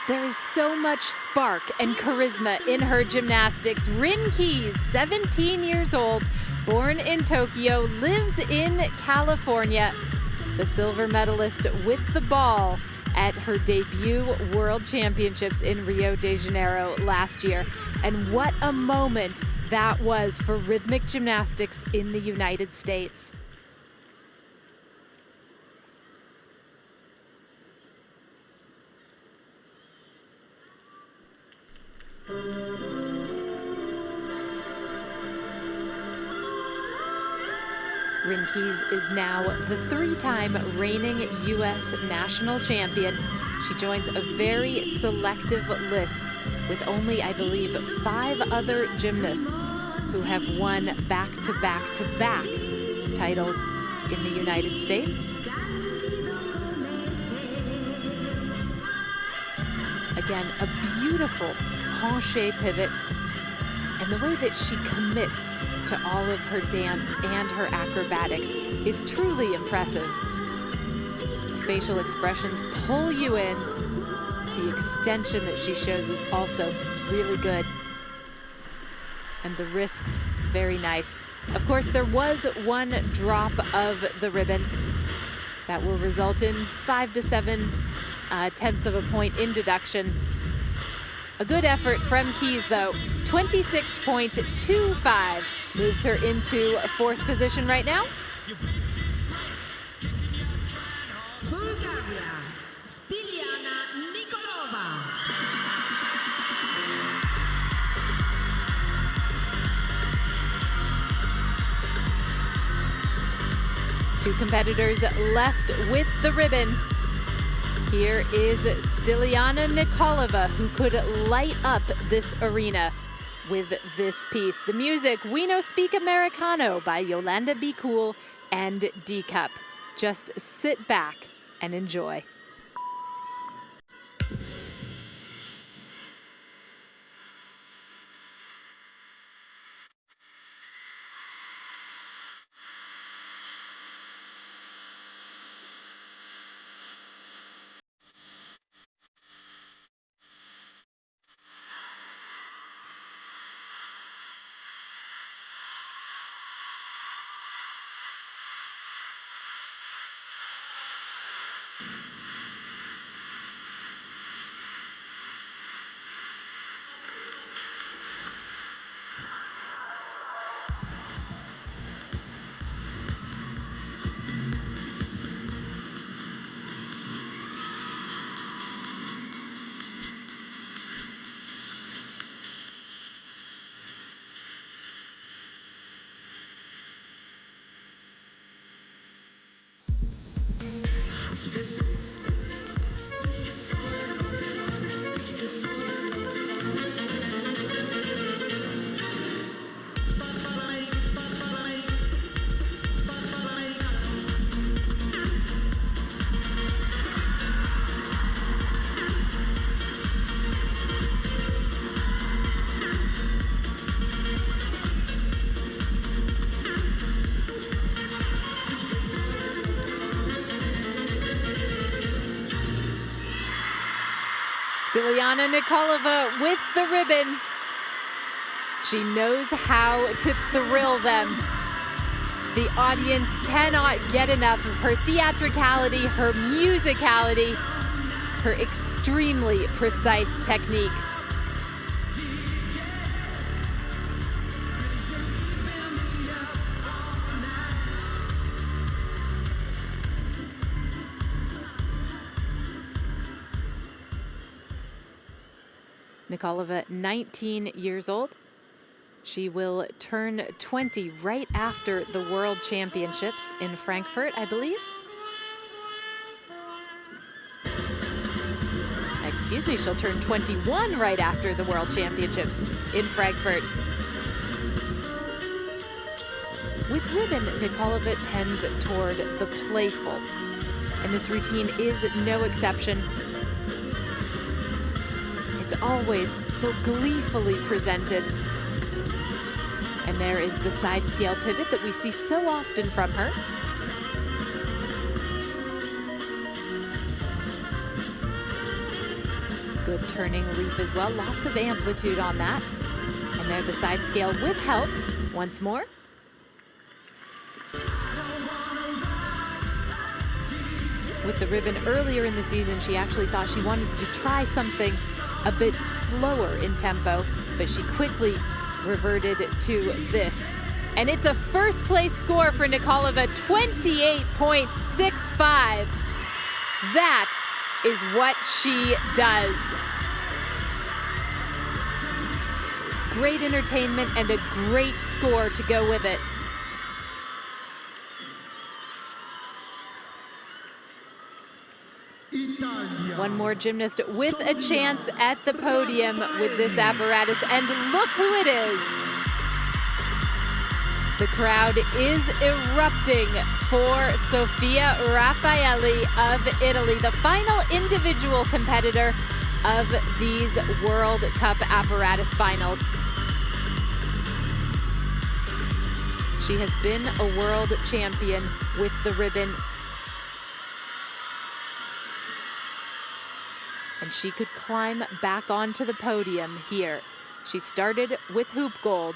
[SPEAKER 2] There is so much spark and charisma in her gymnastics. Rin Keys, 17 years old, born in Tokyo, lives in California. The silver medalist with the ball at her debut World Championships in Rio de Janeiro last year. And what a moment that was for rhythmic gymnastics in the United States. Rin Keys is now the three-time reigning U.S. national champion. She joins a very selective list with only, I believe, 5 other gymnasts who have won back-to-back-to-back titles in the United States. Again, a beautiful penché pivot, and the way that she commits to all of her dance and her acrobatics is truly impressive. The facial expressions pull you in. The extension that she shows is also really good. And the risks, very nice. Of course, there was one drop of the ribbon that will result in 5 to 7 tenths of a point in deduction. A good effort from Keys, though. 26.25 Moves her into 4th position right now.
[SPEAKER 3] Bulgaria, Stiliana Nikolova.
[SPEAKER 2] Two competitors left with the ribbon. Here is Stiliana Nikolova, who could light up this arena with this piece. The music, We No Speak Americano by Yolanda Be Cool and D-Cup. Just sit back and enjoy. Stiliana Nikolova with the ribbon. She knows how to thrill them. The audience cannot get enough of her theatricality, her musicality, her extremely precise technique. Nikolova, 19 years old. She will turn 20 right after the World Championships in Frankfurt, I believe. Excuse me, she'll turn 21 right after the World Championships in Frankfurt. With ribbon, Nikolova tends toward the playful, and this routine is no exception. It's always so gleefully presented. And there is the side scale pivot that we see so often from her. Good turning leap as well, lots of amplitude on that. And there the side scale with help once more. With the ribbon earlier in the season, she actually thought she wanted to try something a bit slower in tempo, but she quickly reverted to this. And it's a first place score for Nikolova, 28.65. That is what she does. Great entertainment and a great score to go with it. One more gymnast with a chance at the podium with this apparatus, and look who it is. The crowd is erupting for Sofia Raffaelli of Italy, the final individual competitor of these World Cup apparatus finals. She has been a world champion with the ribbon, and she could climb back onto the podium here. She started with hoop gold.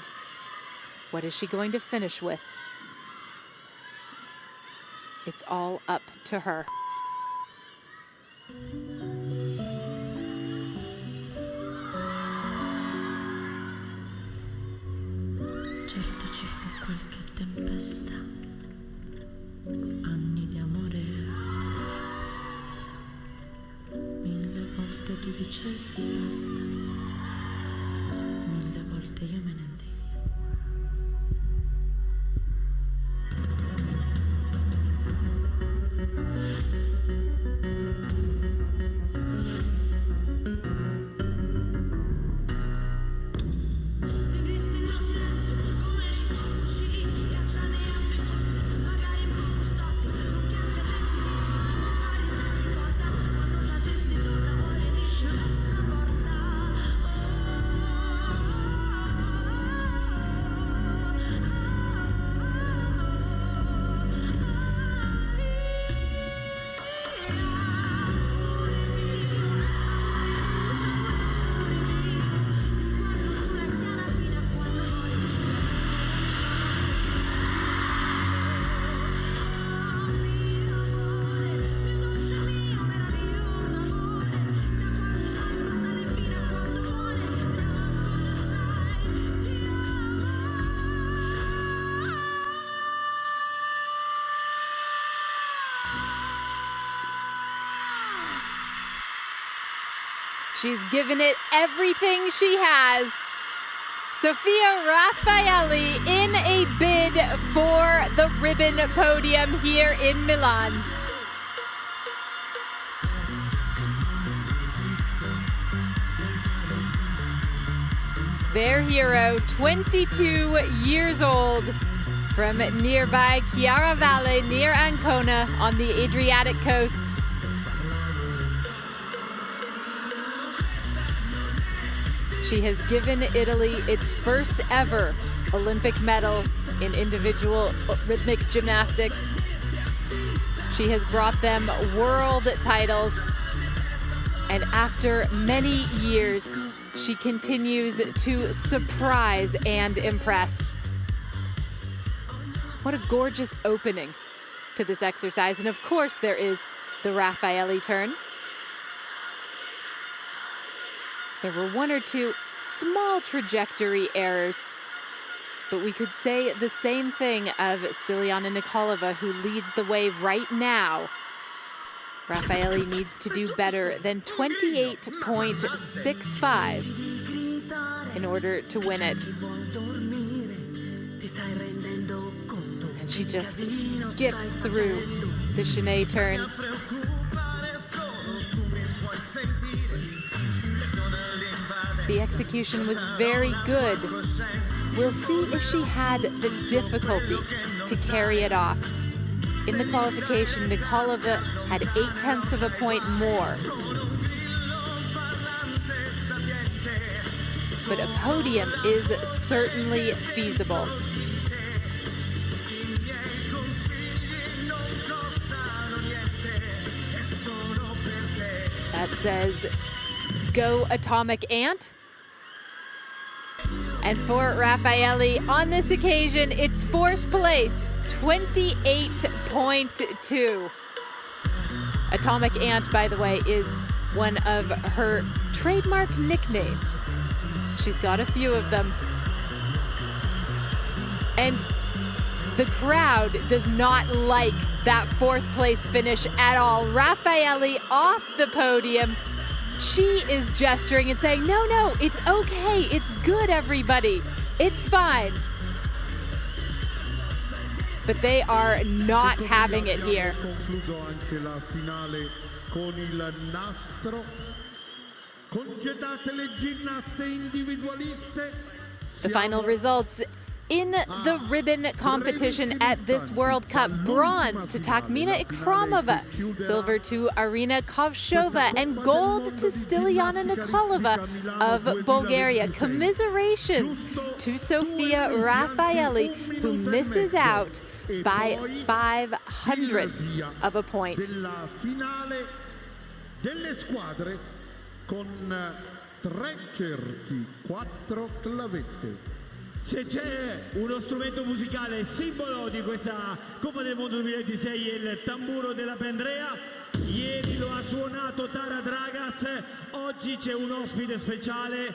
[SPEAKER 2] What is she going to finish with? It's all up to her.
[SPEAKER 4] Certo ci festa, anni di amore. 1000 volte tu dicesti basta, 1000 volte io me ne andai.
[SPEAKER 2] She's given it everything she has. Sofia Raffaelli in a bid for the ribbon podium here in Milan. Their hero, 22 years old, from nearby Chiaravalle near Ancona on the Adriatic coast. She has given Italy its first ever Olympic medal in individual rhythmic gymnastics. She has brought them world titles, and after many years, she continues to surprise and impress. What a gorgeous opening to this exercise. And of course, there is the Raffaelli turn. There were one or two small trajectory errors, but we could say the same thing of Stiliana Nikolova, who leads the way right now. Raffaelli needs to do better than 28.65 in order to win it. And she just skips through the chaîné turns. The execution was very good. We'll see if she had the difficulty to carry it off. In the qualification, Nikolova had 0.8 of a point more. But a podium is certainly feasible. That says, go Atomic Ant. And for Raffaelli, on this occasion, it's fourth place, 28.2. Atomic Ant, by the way, is one of her trademark nicknames. She's got a few of them. And the crowd does not like that fourth place finish at all. Raffaelli off the podium. She is gesturing and saying, no, no, it's okay. It's good, everybody. It's fine. But they are not having it here. The final results in the ribbon competition at this World Cup: bronze to Takmina Ikramova, silver to Arina Kovshova, and gold to Stiliana Nikolova of Bulgaria. Commiserations to Sofia Raffaelli, who misses out by 0.05 of a point.
[SPEAKER 5] Se c'è uno strumento musicale simbolo di questa Coppa del Mondo 2026 è il tamburo della Pendrea. Ieri lo ha suonato Tara Dragas, oggi c'è un ospite speciale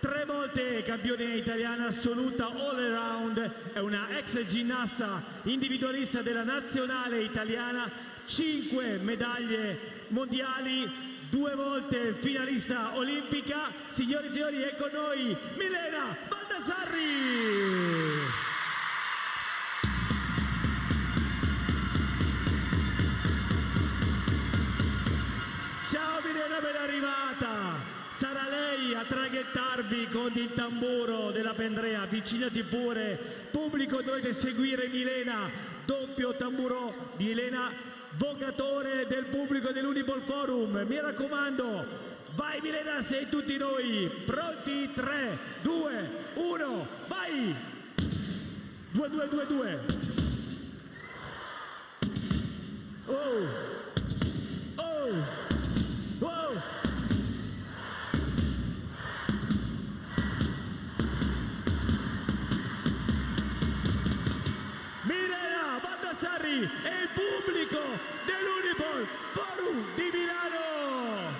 [SPEAKER 5] 3 volte campione italiana assoluta all around, è una ex ginnasta individualista della nazionale italiana, 5 medaglie mondiali, 2 volte finalista olimpica. Signori e signori, è con noi Milena Baldassarri! Ciao Milena, ben arrivata! Sarà lei a traghettarvi con il tamburo della Pendrea, avvicinati pure. Pubblico, dovete seguire Milena, doppio tamburo di Milena, vocatore del pubblico dell'Unipol Forum. Mi raccomando, vai Milena, sei tutti noi. Pronti? 3, 2, 1, vai! 2, 2, 2, 2. Oh! Oh! Wow! Milena Baldassarri e il pubblico dell'Unipol Forum di Milano!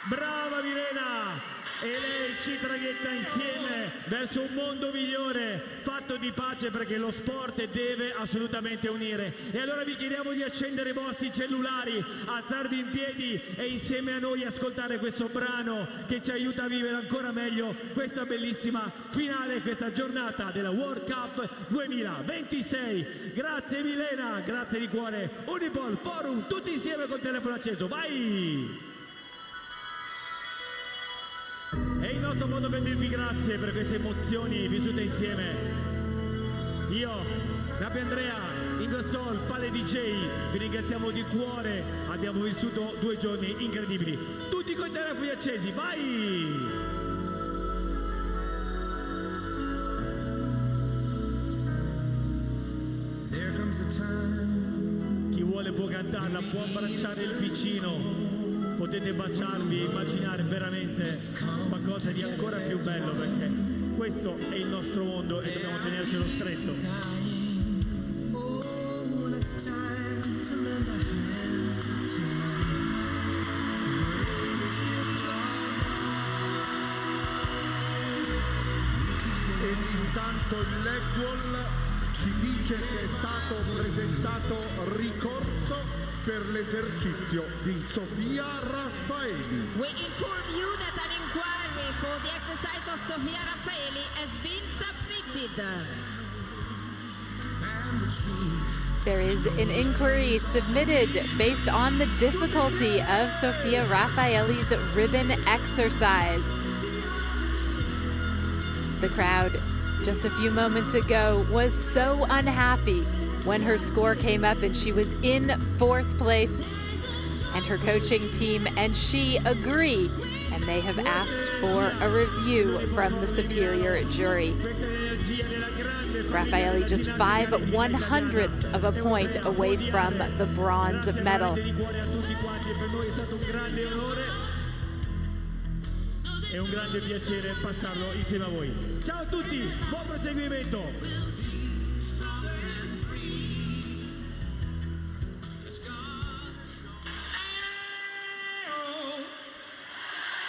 [SPEAKER 5] Brava Milena! E lei ci traghetta insieme verso un mondo migliore, fatto di pace, perché lo sport deve assolutamente unire. E allora vi chiediamo di accendere i vostri cellulari, alzarvi in piedi e insieme a noi ascoltare questo brano che ci aiuta a vivere ancora meglio questa bellissima finale, questa giornata della World Cup 2026. Grazie Milena, grazie di cuore. Unipol Forum, tutti insieme col telefono acceso, vai! È il nostro modo per dirvi grazie per queste emozioni vissute insieme. Io, Napi Andrea, Ingo Sol, Pale DJ, vi ringraziamo di cuore. Abbiamo vissuto 2 giorni incredibili. Tutti con i telefoni accesi, vai! Chi vuole può cantarla, può abbracciare il vicino. Potete baciarvi, immaginare veramente qualcosa di ancora più bello, perché questo è il nostro mondo e dobbiamo tenercelo stretto.
[SPEAKER 1] E intanto il leg wall ci dice che è stato presentato ricorso per l'esercizio di Sofia Raffaeli.
[SPEAKER 3] We inform you that an inquiry for the exercise of Sofia Raffaeli has been submitted.
[SPEAKER 2] There is an inquiry submitted based on the difficulty of Sofia Raffaeli's ribbon exercise. The crowd just a few moments ago was so unhappy when her score came up and she was in 4th place, and her coaching team and she agree, and they have asked for a review from the superior jury. Raffaeli just 5/100ths of a point away from the bronze medal.
[SPEAKER 5] È un grande piacere passarlo insieme a voi. Ciao a tutti, buon proseguimento.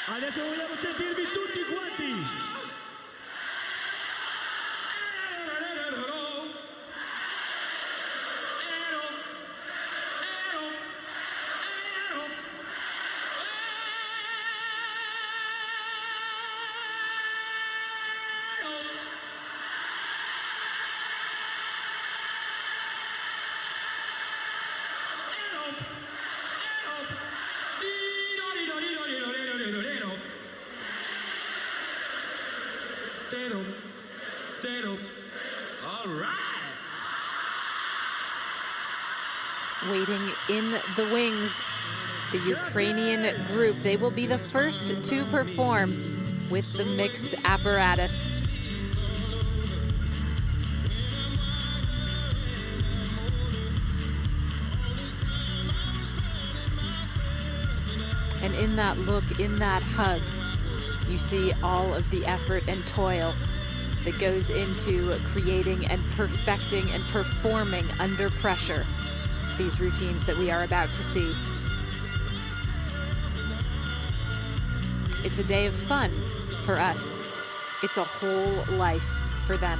[SPEAKER 5] Adesso vogliamo sentirvi tutti quanti.
[SPEAKER 4] All right.
[SPEAKER 2] Waiting in the wings, the Ukrainian group, they will be the first to perform with the mixed apparatus. And in that look, in that hug, you see all of the effort and toil that goes into creating and perfecting and performing under pressure these routines that we are about to see. It's a day of fun for us. It's a whole life for them.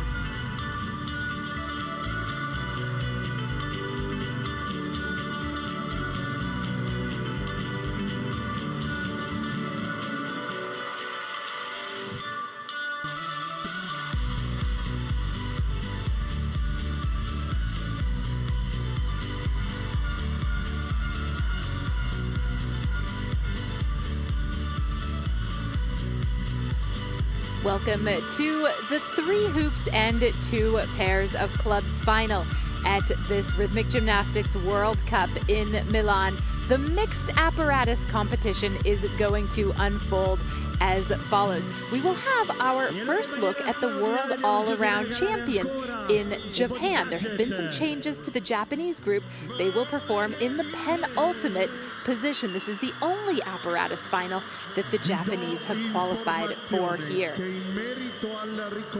[SPEAKER 2] Welcome to the 3 hoops and 2 pairs of clubs final at this Rhythmic Gymnastics World Cup in Milan. The mixed apparatus competition is going to unfold as follows. We will have our first look at the World All-Around Champions in Japan. There have been some changes to the Japanese group. They will perform in the penultimate position. This is the only apparatus final that the Japanese have qualified for here.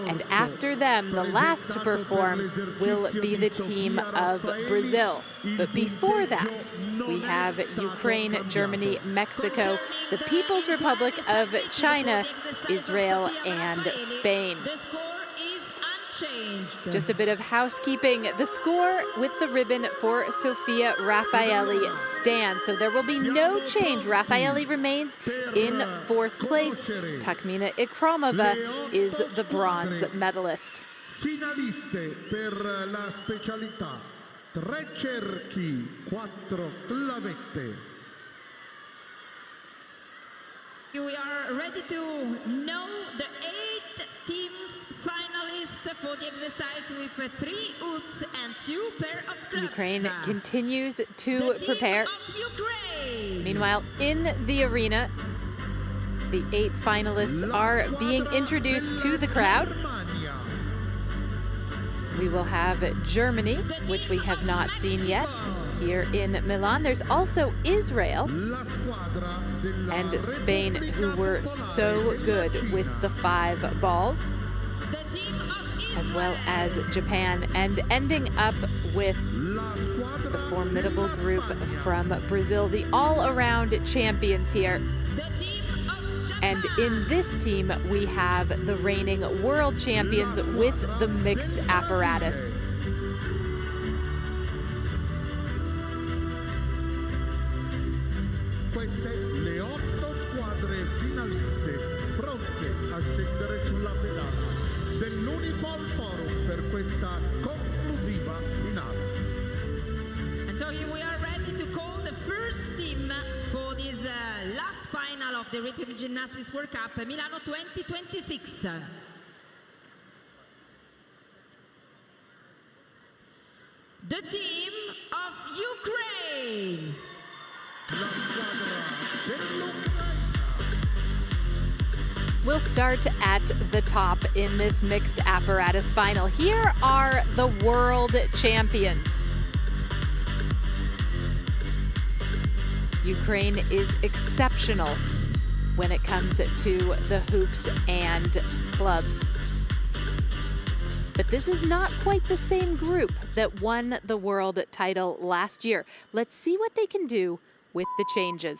[SPEAKER 2] And after them, the last to perform will be the team of Brazil. But before that, we have Ukraine, Germany, Mexico, the People's Republic of China, Israel, and Spain.
[SPEAKER 3] The score is unchanged.
[SPEAKER 2] Just a bit of housekeeping. The score with the ribbon for Sofia Raffaelli stands, so there will be no change. Raffaelli remains in 4th place. Takmina Ikramova is the bronze medalist.
[SPEAKER 1] Finaliste per la specialità 3 cerchi, 4 clavette.
[SPEAKER 3] We are ready to know the 8 teams finalists for the exercise with 3 hoops and 2 pair of clubs.
[SPEAKER 2] Ukraine continues to
[SPEAKER 3] The
[SPEAKER 2] prepare.
[SPEAKER 3] team of Ukraine.
[SPEAKER 2] Meanwhile, in the arena, the 8 finalists are being introduced to the crowd.
[SPEAKER 1] Germania.
[SPEAKER 2] We will have Germany, which we have not seen yet, here in Milan. There's also Israel
[SPEAKER 1] La squadra della
[SPEAKER 2] and Spain, who were so good with the 5 balls,
[SPEAKER 3] The team of
[SPEAKER 2] as well as Japan, and ending up with
[SPEAKER 1] La squadra
[SPEAKER 2] the formidable
[SPEAKER 1] della
[SPEAKER 2] group
[SPEAKER 1] Spagna.
[SPEAKER 2] from Brazil, the all-around champions here.
[SPEAKER 3] The team of Japan.
[SPEAKER 2] And in this team, we have the reigning world champions with the mixed apparatus.
[SPEAKER 1] Queste le 8 squadre finaliste pronte a scendere sulla pedana dell'Unipol Forum per questa conclusiva finale.
[SPEAKER 3] And so here we are ready to call the first team for this last final of the Rhythm Gymnastics World Cup Milano 2026. The team of Ukraine.
[SPEAKER 1] La squadra dell'Ucraina.
[SPEAKER 2] We'll start at the top in this mixed apparatus final. Here are the world champions. Ukraine is exceptional when it comes to the hoops and clubs. But this is not quite the same group that won the world title last year. Let's see what they can do with the changes.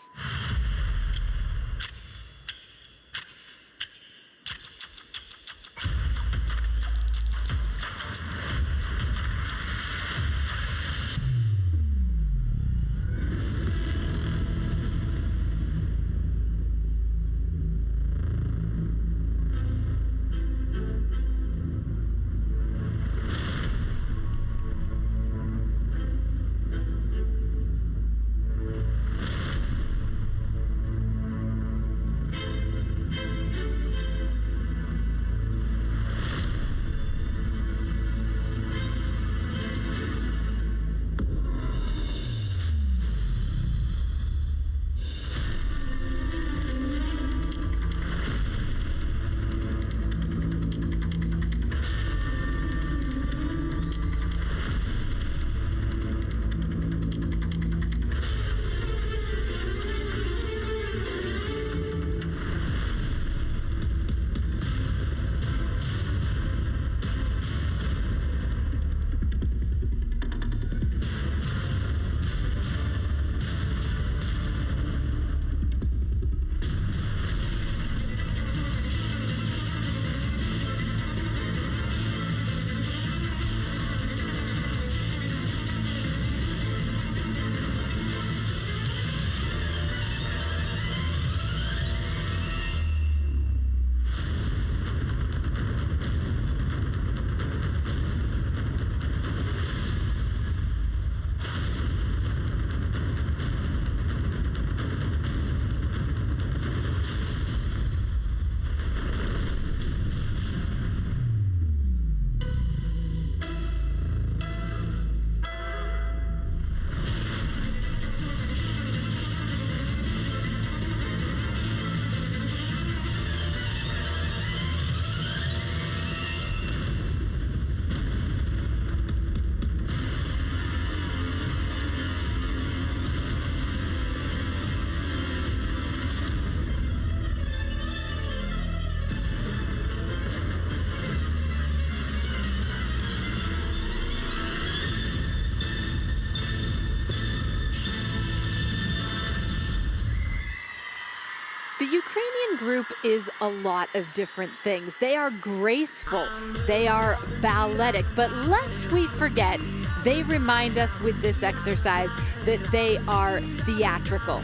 [SPEAKER 2] The Ukrainian group is a lot of different things. They are graceful, they are balletic, but lest we forget, they remind us with this exercise that they are theatrical.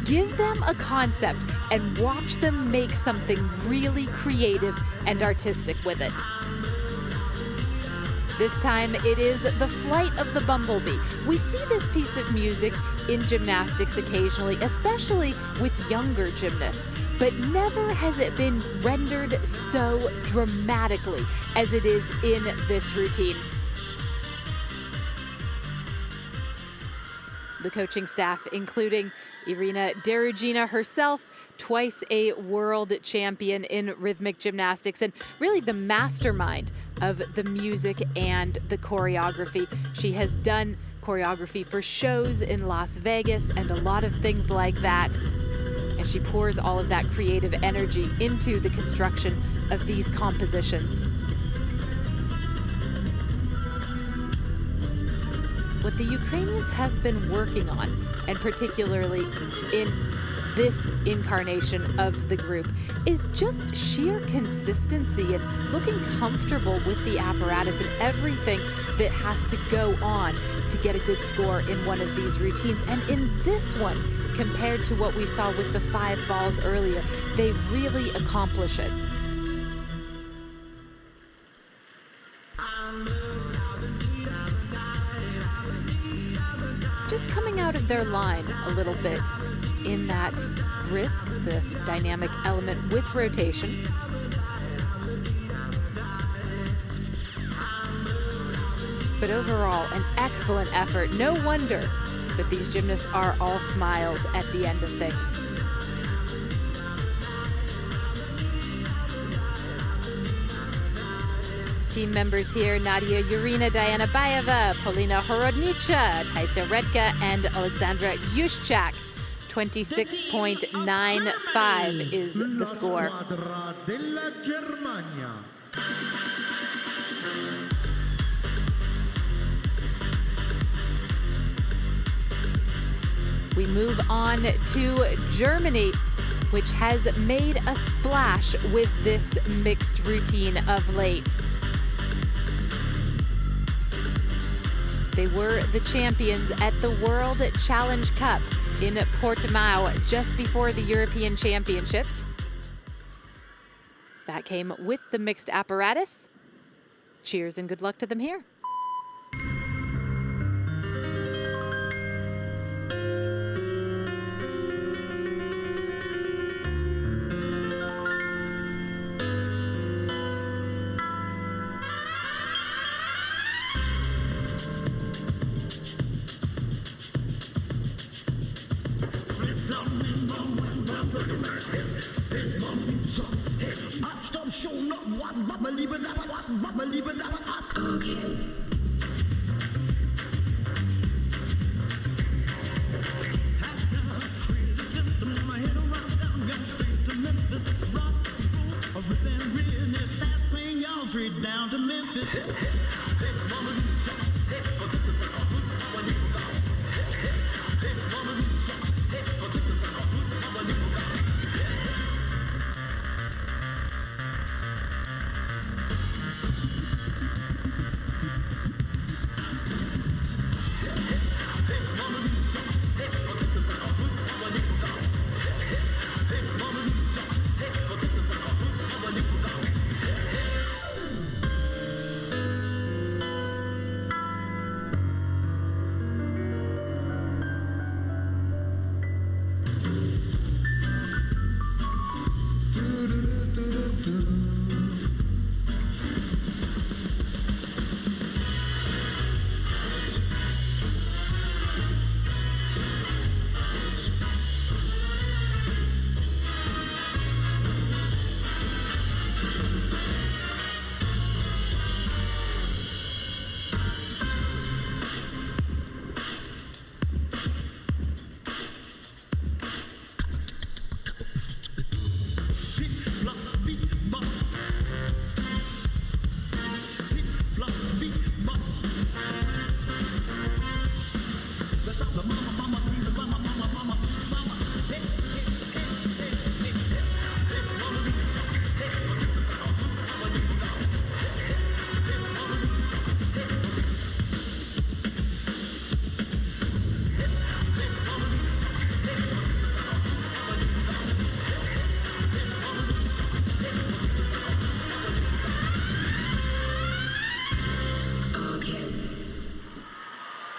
[SPEAKER 2] Give them a concept and watch them make something really creative and artistic with it. This time it is The Flight of the Bumblebee. We see this piece of music in gymnastics occasionally, especially with younger gymnasts, but never has it been rendered so dramatically as it is in this routine. The coaching staff, including Irina Derugina herself, twice a world champion in rhythmic gymnastics, and really the mastermind of the music and the choreography. She has done choreography for shows in Las Vegas and a lot of things like that. And she pours all of that creative energy into the construction of these compositions. What the Ukrainians have been working on, and particularly in this incarnation of the group, is just sheer consistency and looking comfortable with the apparatus and everything that has to go on to get a good score in one of these routines. And in this one, compared to what we saw with the 5 balls earlier, they really accomplish it. Just coming out of their line a little bit in that brisk, the dynamic element with rotation. But overall, an excellent effort. No wonder that these gymnasts are all smiles at the end of things. Team members here: Nadia Yurina, Diana Bayeva, Polina Horodnicza, Taisia Redka, and Alexandra Juszczak. 26.95 is the score. We move on to Germany, which has made a splash with this mixed routine of late. They were the champions at the World Challenge Cup in Portimao just before the European Championships. That came with the mixed apparatus. Cheers and good luck to them here.
[SPEAKER 4] Okay. Down to Memphis.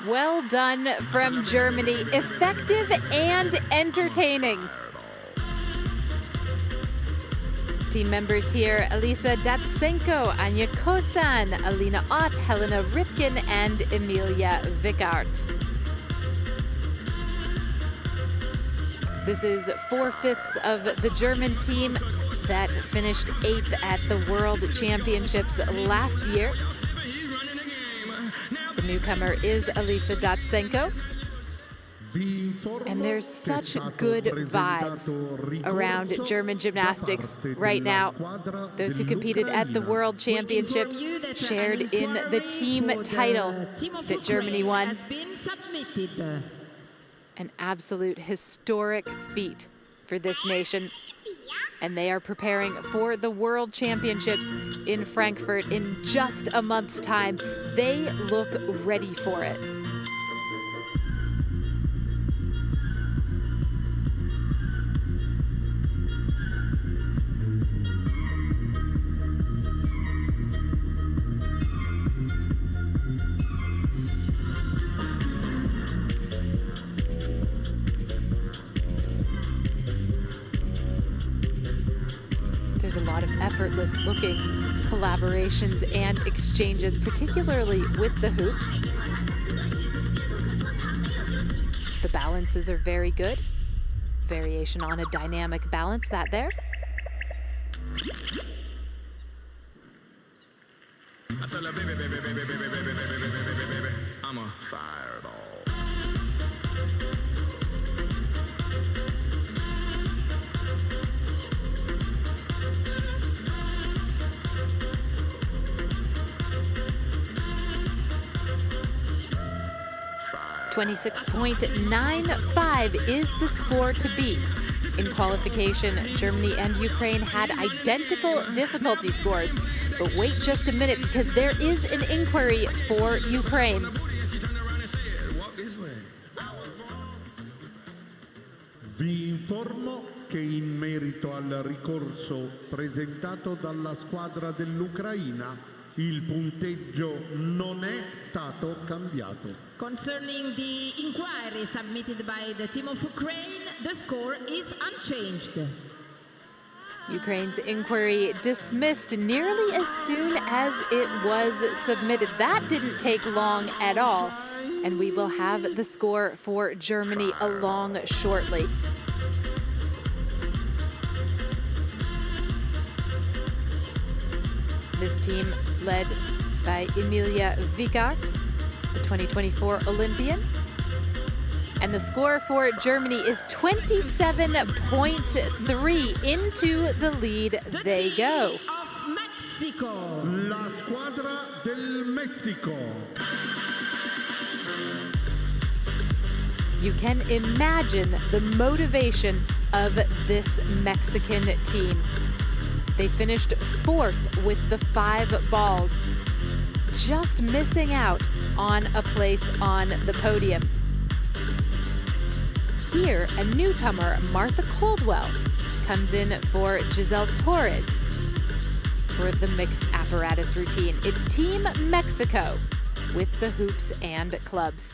[SPEAKER 2] Well done from Germany. Effective and entertaining. Team members here, Elisa Datsenko, Anya Kosan, Alina Ott, Helena Ripken, and Emilia Wickart. This is 4/5 of the German team that finished 8th at the World Championships last year. The newcomer is Elisa Datsenko. And there's such good vibes around German gymnastics right now. Those who competed at the World Championships shared in the team title that Germany won. An absolute historic feat for this nation. And they are preparing for the World Championships in Frankfurt in just a month's time. They look ready for it. There's a lot of effortless looking collaborations and exchanges, particularly with the hoops. The balances are very good. Variation on a dynamic balance, that there.
[SPEAKER 4] I tell her, baby, baby, baby, baby, baby, baby, baby, baby, baby, I'm a fireball.
[SPEAKER 2] 26.95 is the score to beat. In qualification, Germany and Ukraine had identical difficulty scores. But wait just a minute, because there is an inquiry for Ukraine.
[SPEAKER 1] Vi informo che in merito al ricorso presentato dalla squadra dell'Ucraina, il punteggio non è stato cambiato.
[SPEAKER 3] Concerning the inquiry submitted by the team of Ukraine, the score is unchanged.
[SPEAKER 2] Ukraine's inquiry dismissed nearly as soon as it was submitted. That didn't take long at all. And we will have the score for Germany along shortly. This team led by Emilia Wickart, the 2024 Olympian. And the score for Germany is 27.3. Into the lead they go.
[SPEAKER 3] Of Mexico.
[SPEAKER 1] La squadra del Messico.
[SPEAKER 2] You can imagine the motivation of this Mexican team. They finished 4th with the 5 balls, just missing out on a place on the podium. Here, a newcomer, Martha Coldwell, comes in for Giselle Torres for the mixed apparatus routine. It's Team Mexico with the hoops and clubs.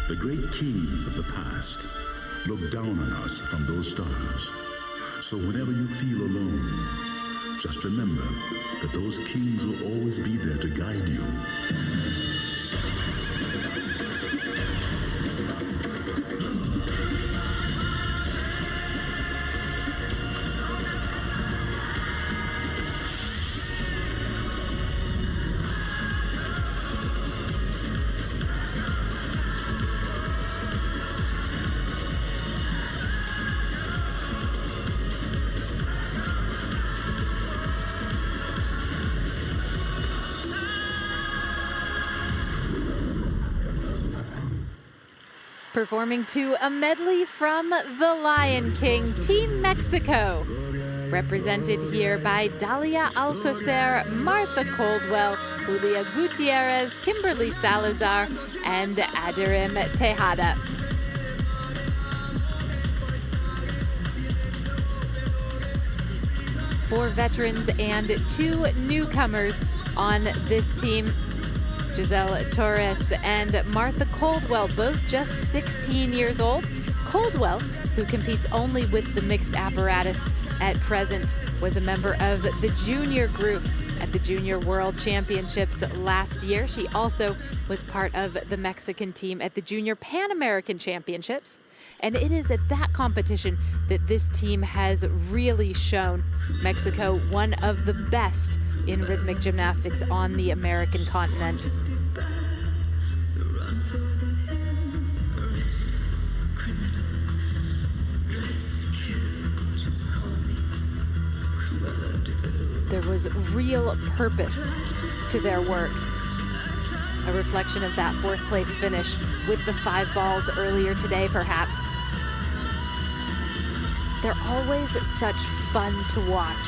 [SPEAKER 6] The great kings of the past look down on us from those stars. So whenever you feel alone, just remember that those kings will always be there to guide you.
[SPEAKER 2] Performing to a medley from The Lion King, Team Mexico. Represented here by Dalia Alcocer, Martha Caldwell, Julia Gutierrez, Kimberly Salazar, and Aderim Tejada. Four veterans and two newcomers on this team. Giselle Torres and Martha Caldwell, both just 16 years old. Caldwell, who competes only with the mixed apparatus at present, was a member of the junior group at the Junior World Championships last year. She also was part of the Mexican team at the Junior Pan American Championships. And it is at that competition that this team has really shown Mexico one of the best in rhythmic gymnastics on the American continent. There was real purpose to their work. A reflection of that fourth place finish with the 5 balls earlier today, perhaps. They're always such fun to watch.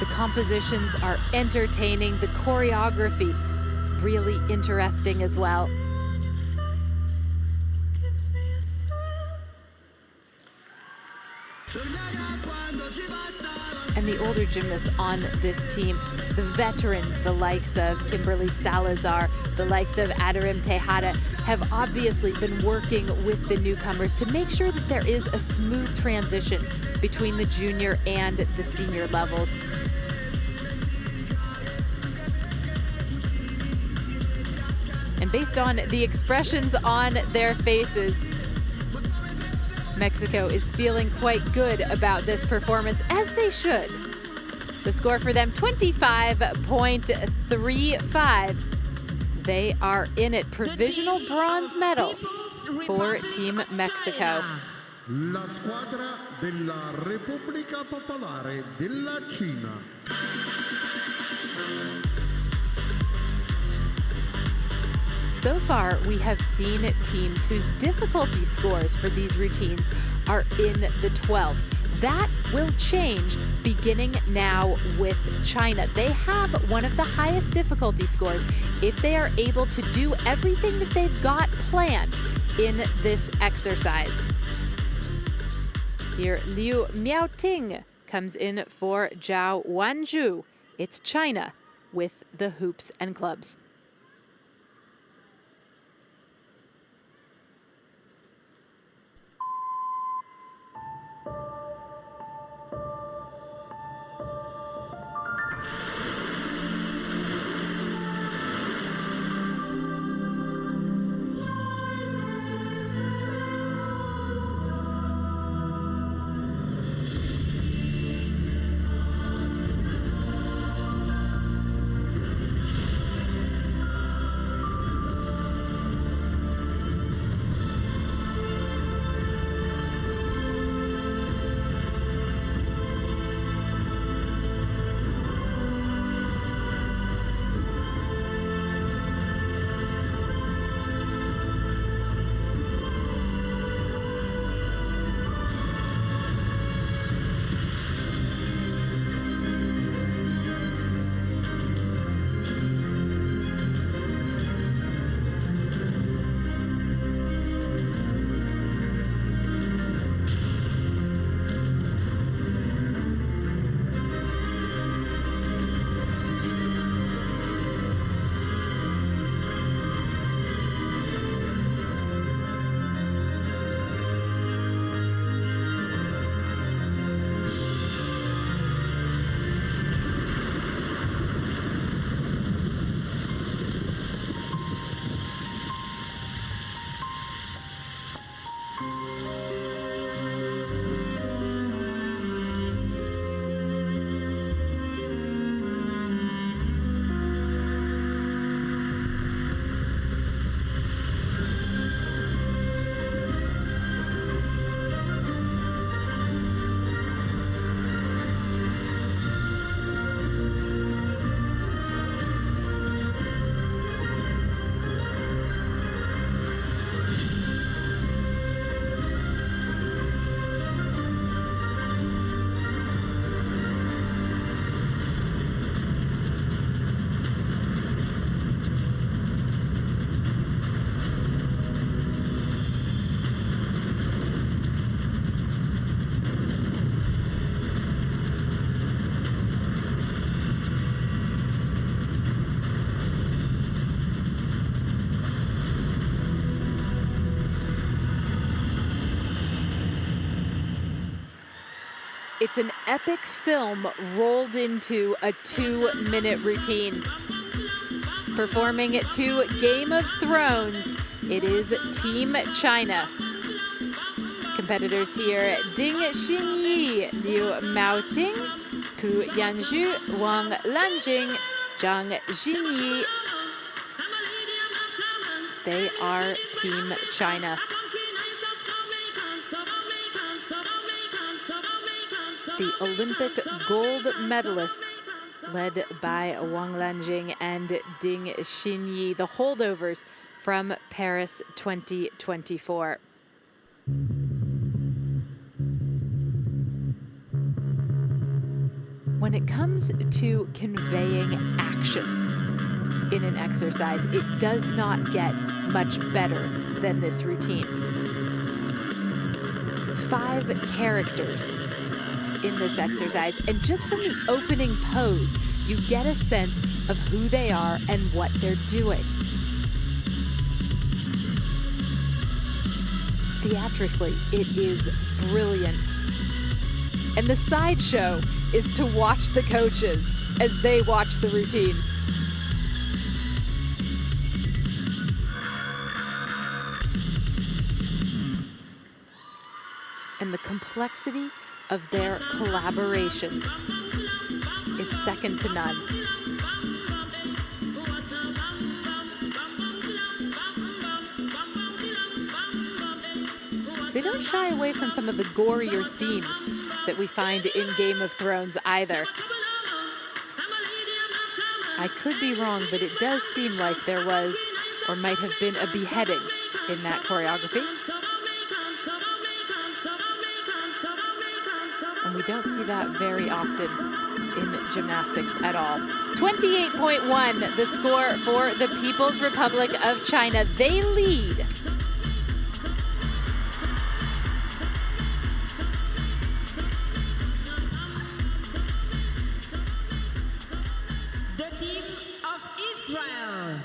[SPEAKER 2] The compositions are entertaining, the choreography really interesting as well. And the older gymnasts on this team, the veterans, the likes of Kimberly Salazar, the likes of Aderim Tejada, have obviously been working with the newcomers to make sure that there is a smooth transition between the junior and the senior levels. And based on the expressions on their faces, Mexico is feeling quite good about this performance, as they should. The score for them, 25.35. They are in it. Provisional bronze medal for Team Mexico.
[SPEAKER 1] La squadra della Repubblica Popolare della Cina.
[SPEAKER 2] So far, we have seen teams whose difficulty scores for these routines are in the 12s. That will change beginning now with China. They have one of the highest difficulty scores if they are able to do everything that they've got planned in this exercise. Here, Liu Miaoting comes in for Zhao Wanzhu. It's China with the hoops and clubs. It's an epic film rolled into a 2-minute routine. Performing to Game of Thrones, it is Team China. Competitors here, Ding Xinyi, Liu Maoting, Pu Yanzhu, Wang Lanjing, Zhang Jinyi. They are Team China. The Olympic gold medalists, led by Wang Lanjing and Ding Xinyi, the holdovers from Paris 2024. When it comes to conveying action in an exercise, it does not get much better than this routine. 5 characters in this exercise, and just from the opening pose, you get a sense of who they are and what they're doing. Theatrically, it is brilliant. And the sideshow is to watch the coaches as they watch the routine. And the complexity of their collaborations is second to none. They don't shy away from some of the gorier themes that we find in Game of Thrones either. I could be wrong, but it does seem like there was, or might have been, a beheading in that choreography. And we don't see that very often in gymnastics at all. 28.1, the score for the People's Republic of China. They lead.
[SPEAKER 3] The team of Israel.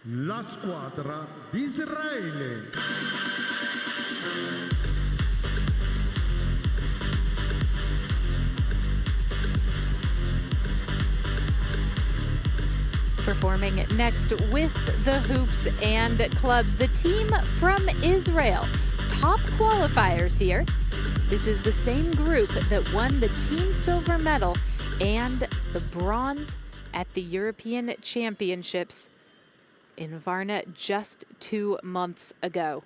[SPEAKER 1] La squadra di Israele.
[SPEAKER 2] Performing next with the hoops and clubs, the team from Israel. Top qualifiers here. This is the same group that won the team silver medal and the bronze at the European Championships in Varna just 2 months ago.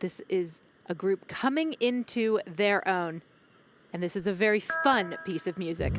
[SPEAKER 2] This is a group coming into their own, and this is a very fun piece of music.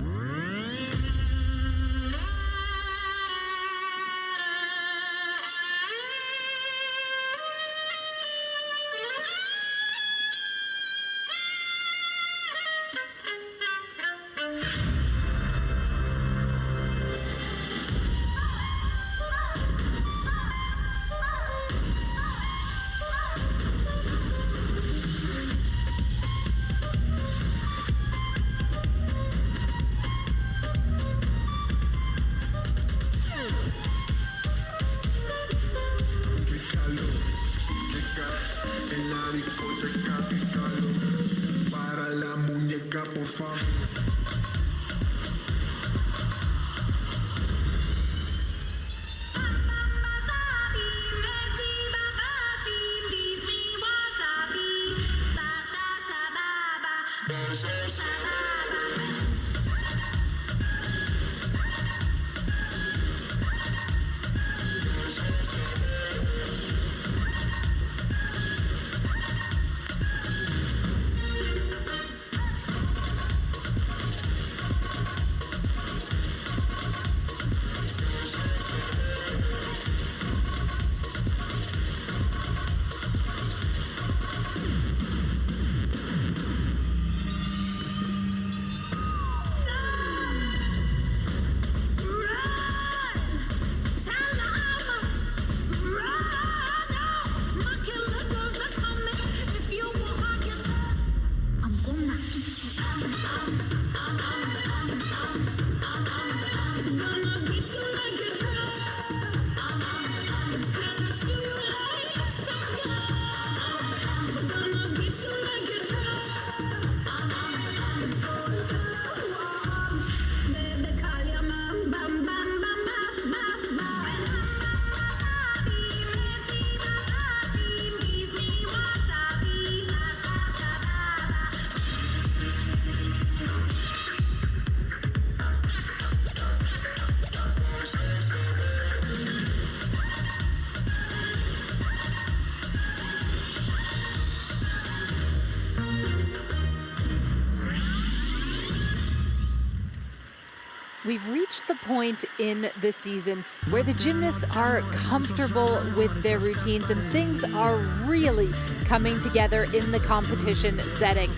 [SPEAKER 2] We've reached the point in the season where the gymnasts are comfortable with their routines and things are really coming together in the competition setting.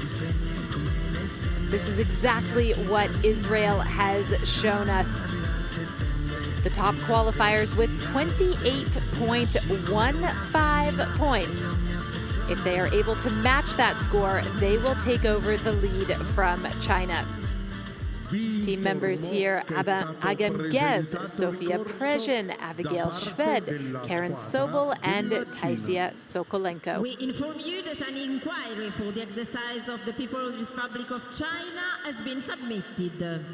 [SPEAKER 2] This is exactly what Israel has shown us. The top qualifiers with 28.15 points. If they are able to match that score, they will take over the lead from China. Team members here, Agam Geb, Sofia Prezhin, Abigail Shved, Karen Sobel, and Taisia Sokolenko.
[SPEAKER 3] We inform you that an inquiry for the exercise of the People's Republic of China has been submitted.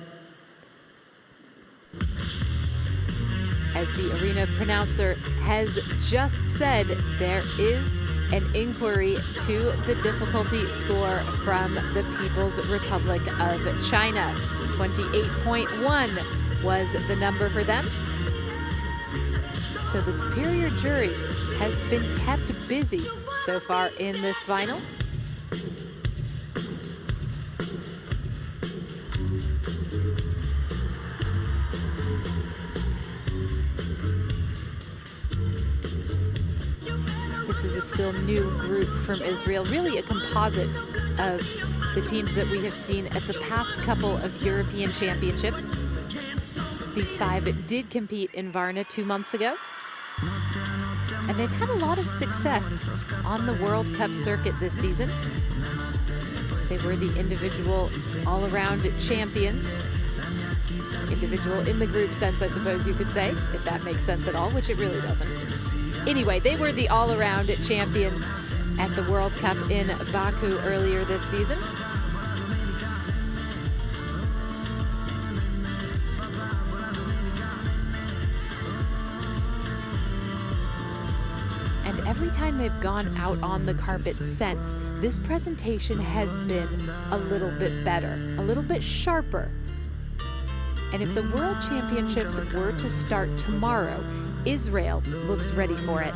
[SPEAKER 2] As the arena pronouncer has just said, there is an inquiry to the difficulty score from the People's Republic of China. 28.1 was the number for them. So the superior jury has been kept busy so far in this final. This is a still new group from Israel, really a composite of the teams that we have seen at the past couple of European Championships. These 5 did compete in Varna 2 months ago. And they've had a lot of success on the World Cup circuit this season. They were the individual all-around champions. Individual in the group sense, I suppose you could say, if that makes sense at all, which it really doesn't. Anyway, they were the all-around champions at the World Cup in Baku earlier this season. And every time they've gone out on the carpet since, this presentation has been a little bit better, a little bit sharper. And if the World Championships were to start tomorrow, Israel looks ready for it.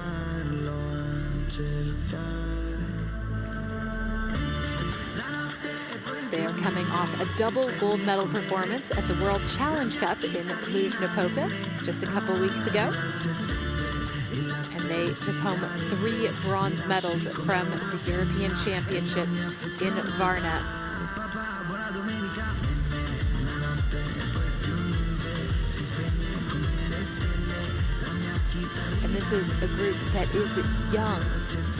[SPEAKER 2] They are coming off a double gold medal performance at the World Challenge Cup in Cluj-Napoca just a couple weeks ago. And they took home 3 bronze medals from the European Championships in Varna. And this is a group that is young,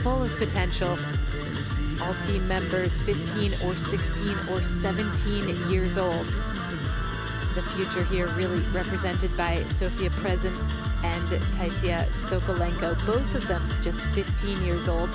[SPEAKER 2] full of potential. All team members 15 or 16 or 17 years old. The future here really represented by Sofia Prezhin and Taisia Sokolenko, both of them just 15 years old.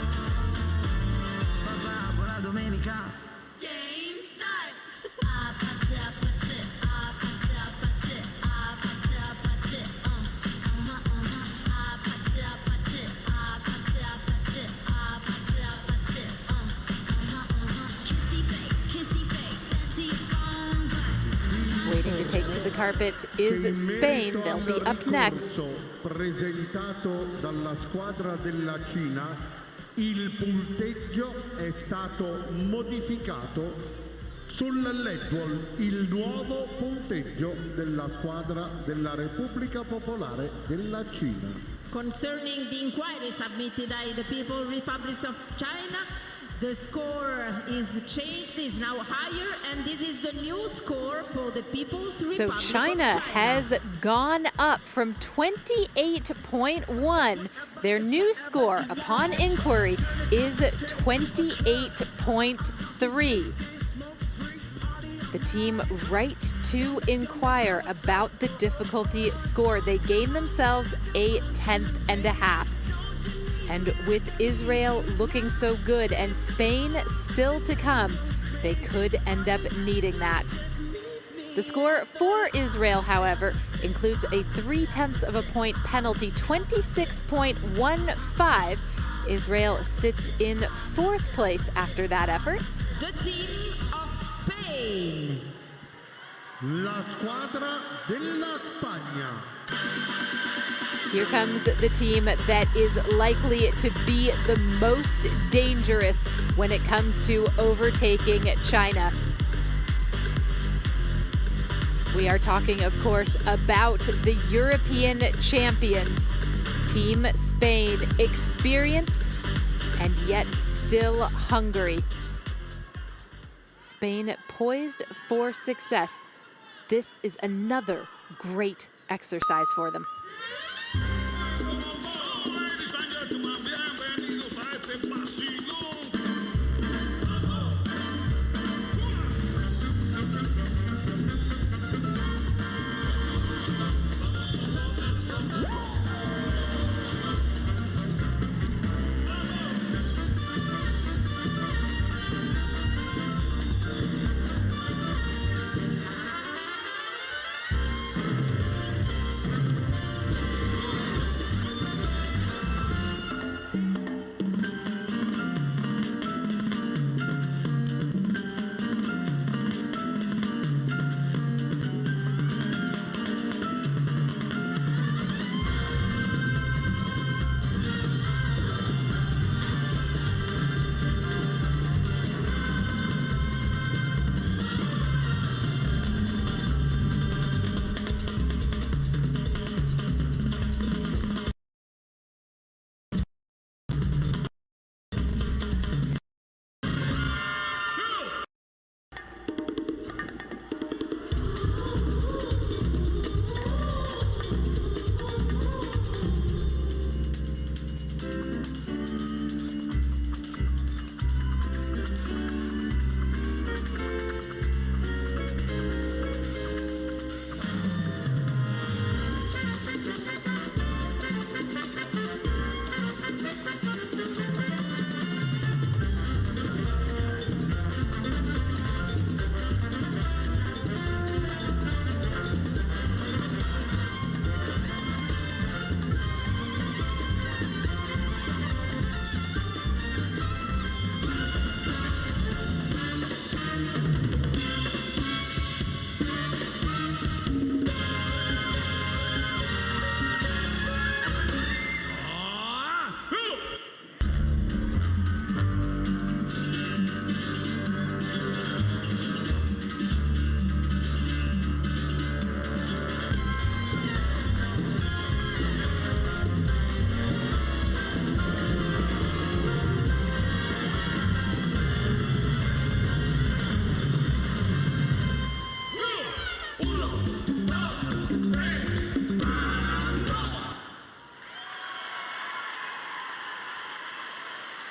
[SPEAKER 2] Waiting to take to the carpet is Spain. They'll be up next.
[SPEAKER 1] Presentato dalla squadra della Cina, il punteggio è stato modificato sul LED wall, il nuovo punteggio della squadra della Repubblica Popolare della Cina.
[SPEAKER 3] Concerning the inquiry submitted by the People's Republic of China, the score is changed, is now higher, and this is the new score for the People's Republic
[SPEAKER 2] So China has gone up from 28.1. Their new score upon inquiry is 28.3. The team right to inquire about the difficulty score. They gained themselves a 10.5. And with Israel looking so good and Spain still to come, they could end up needing that. The score for Israel, however, includes a 0.3 of a point penalty, 26.15. Israel sits in 4th place after that effort.
[SPEAKER 3] The team of Spain.
[SPEAKER 1] La squadra della Spagna.
[SPEAKER 2] Here comes the team that is likely to be the most dangerous when it comes to overtaking China. We are talking, of course, about the European champions, Team Spain, experienced and yet still hungry. Spain poised for success. This is another great exercise for them.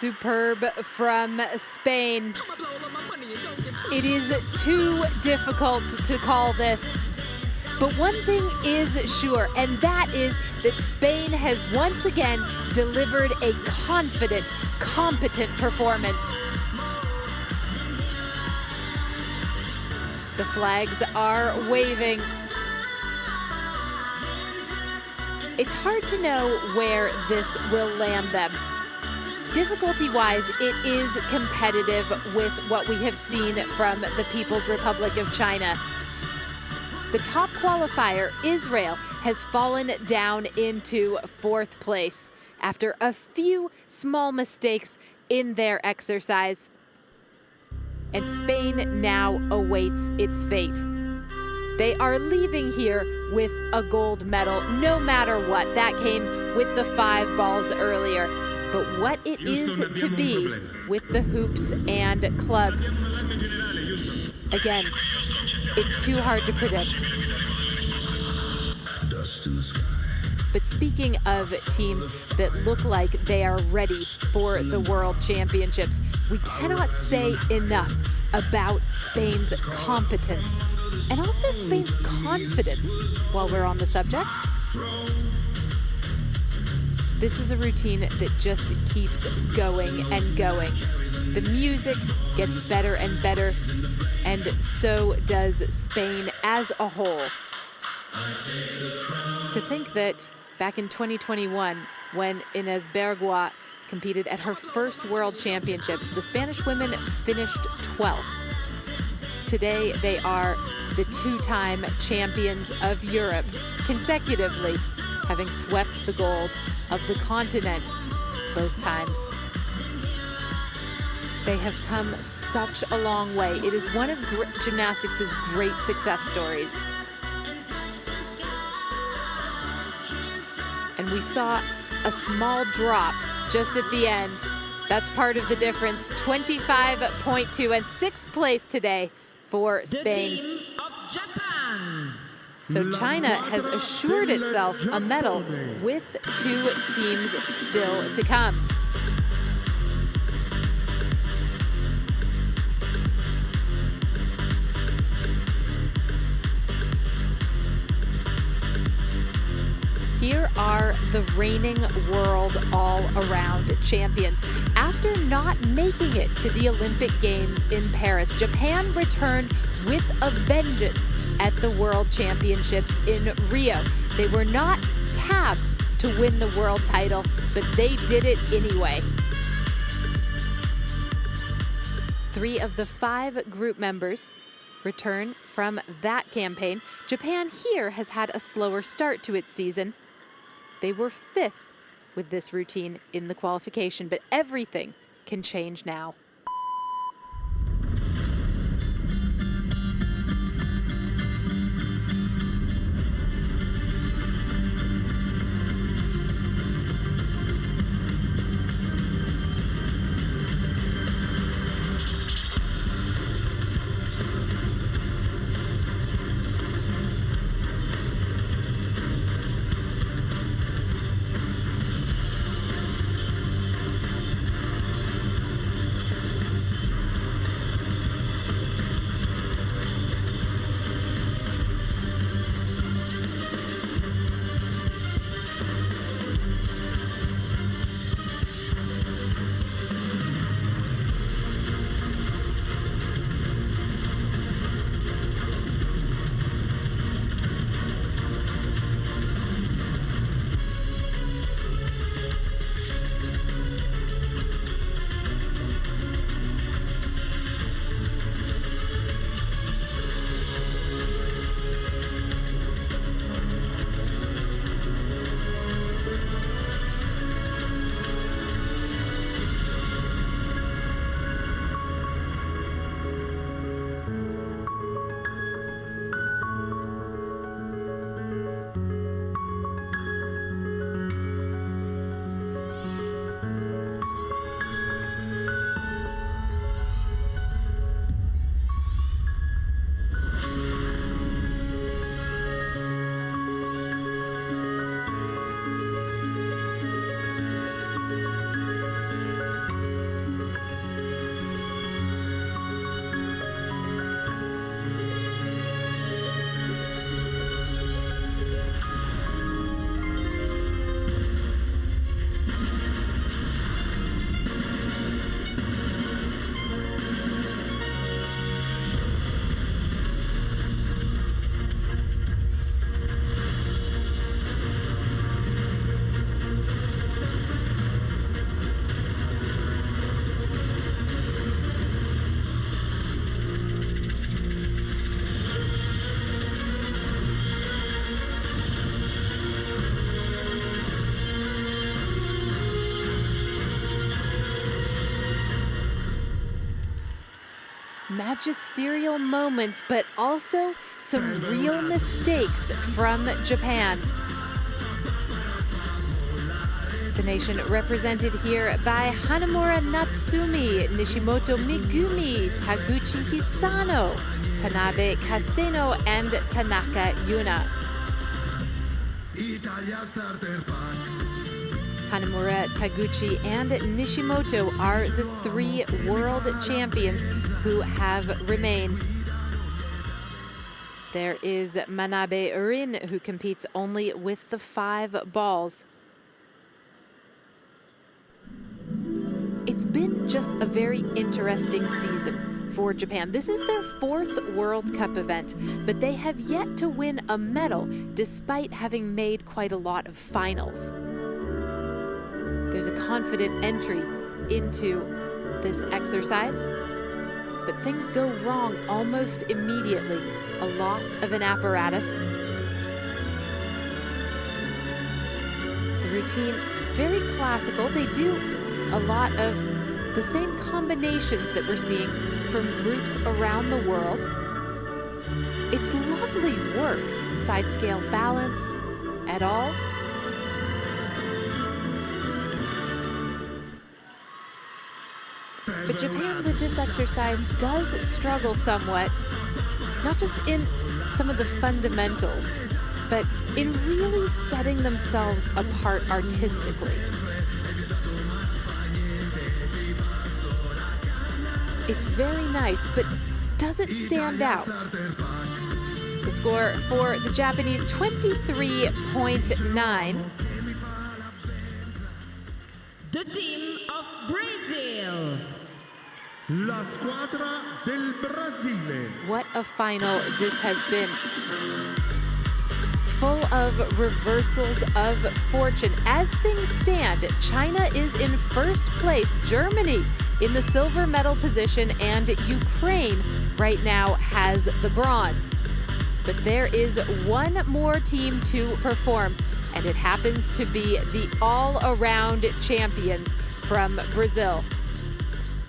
[SPEAKER 2] Superb from Spain. It is too difficult to call this. But one thing is sure, and that is that Spain has once again delivered a confident, competent performance. The flags are waving. It's hard to know where this will land them. Difficulty-wise, it is competitive with what we have seen from the People's Republic of China. The top qualifier, Israel, has fallen down into 4th place after a few small mistakes in their exercise. And Spain now awaits its fate. They are leaving here with a gold medal, no matter what. That came with the 5 balls earlier. But what it is to be with the hoops and clubs, again, it's too hard to predict. But speaking of teams that look like they are ready for the World Championships, we cannot say enough about Spain's competence and also Spain's confidence while we're on the subject. This is a routine that just keeps going and going. The music gets better and better, and so does Spain as a whole. To think that back in 2021, when Inés Bergua competed at her first World Championships, the Spanish women finished 12th. Today, they are the 2-time champions of Europe consecutively, having swept the gold of the continent both times. They have come such a long way. It is one of gymnastics' great success stories. and we saw a small drop just at the end. That's part of the difference. 25.2 and 6th place today for
[SPEAKER 3] The
[SPEAKER 2] Spain.
[SPEAKER 3] team of Japan.
[SPEAKER 2] So China has assured itself a medal with 2 teams still to come. Here are the reigning world all-around champions. After not making it to the Olympic Games in Paris, Japan returned with a vengeance at the World Championships in Rio. They were not tapped to win the world title, but they did it anyway. 3 of the 5 group members return from that campaign. Japan here has had a slower start to its season. They were 5th with this routine in the qualification, but everything can change now. Magisterial moments, but also some real mistakes from Japan. The nation represented here by Hanamura Natsumi, Nishimoto Megumi, Taguchi Hisano, Tanabe Kaseno, and Tanaka Yuna. Hanamura, Taguchi, and Nishimoto are the 3 world champions who have remained. There is Manabe Rin, who competes only with the 5 balls. It's been just a very interesting season for Japan. This is their 4th World Cup event, but they have yet to win a medal despite having made quite a lot of finals. There's a confident entry into this exercise, but things go wrong almost immediately. A loss of an apparatus. The routine, very classical. They do a lot of the same combinations that we're seeing from groups around the world. It's lovely work. Side scale balance at all. But Japan with this exercise does struggle somewhat, not just in some of the fundamentals, but in really setting themselves apart artistically. It's very nice, but doesn't stand out. The score for the Japanese, 23.9.
[SPEAKER 3] The team of Brazil.
[SPEAKER 1] La squadra del Brasile.
[SPEAKER 2] What a final this has been. Full of reversals of fortune. As things stand, China is in first place, Germany in the silver medal position, and Ukraine right now has the bronze. But there is one more team to perform, and it happens to be the all-around champions from Brazil,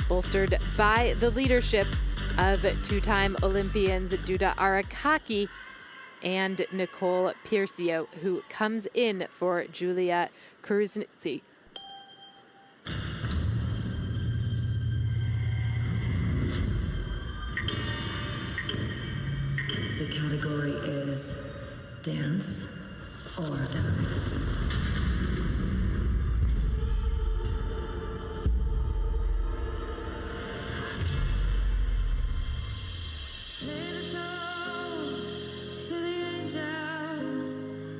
[SPEAKER 2] bolstered by the leadership of two-time Olympians Duda Arakaki and Nicole Piercio, who comes in for Julia Kuruznitsi.
[SPEAKER 7] The category is dance or die.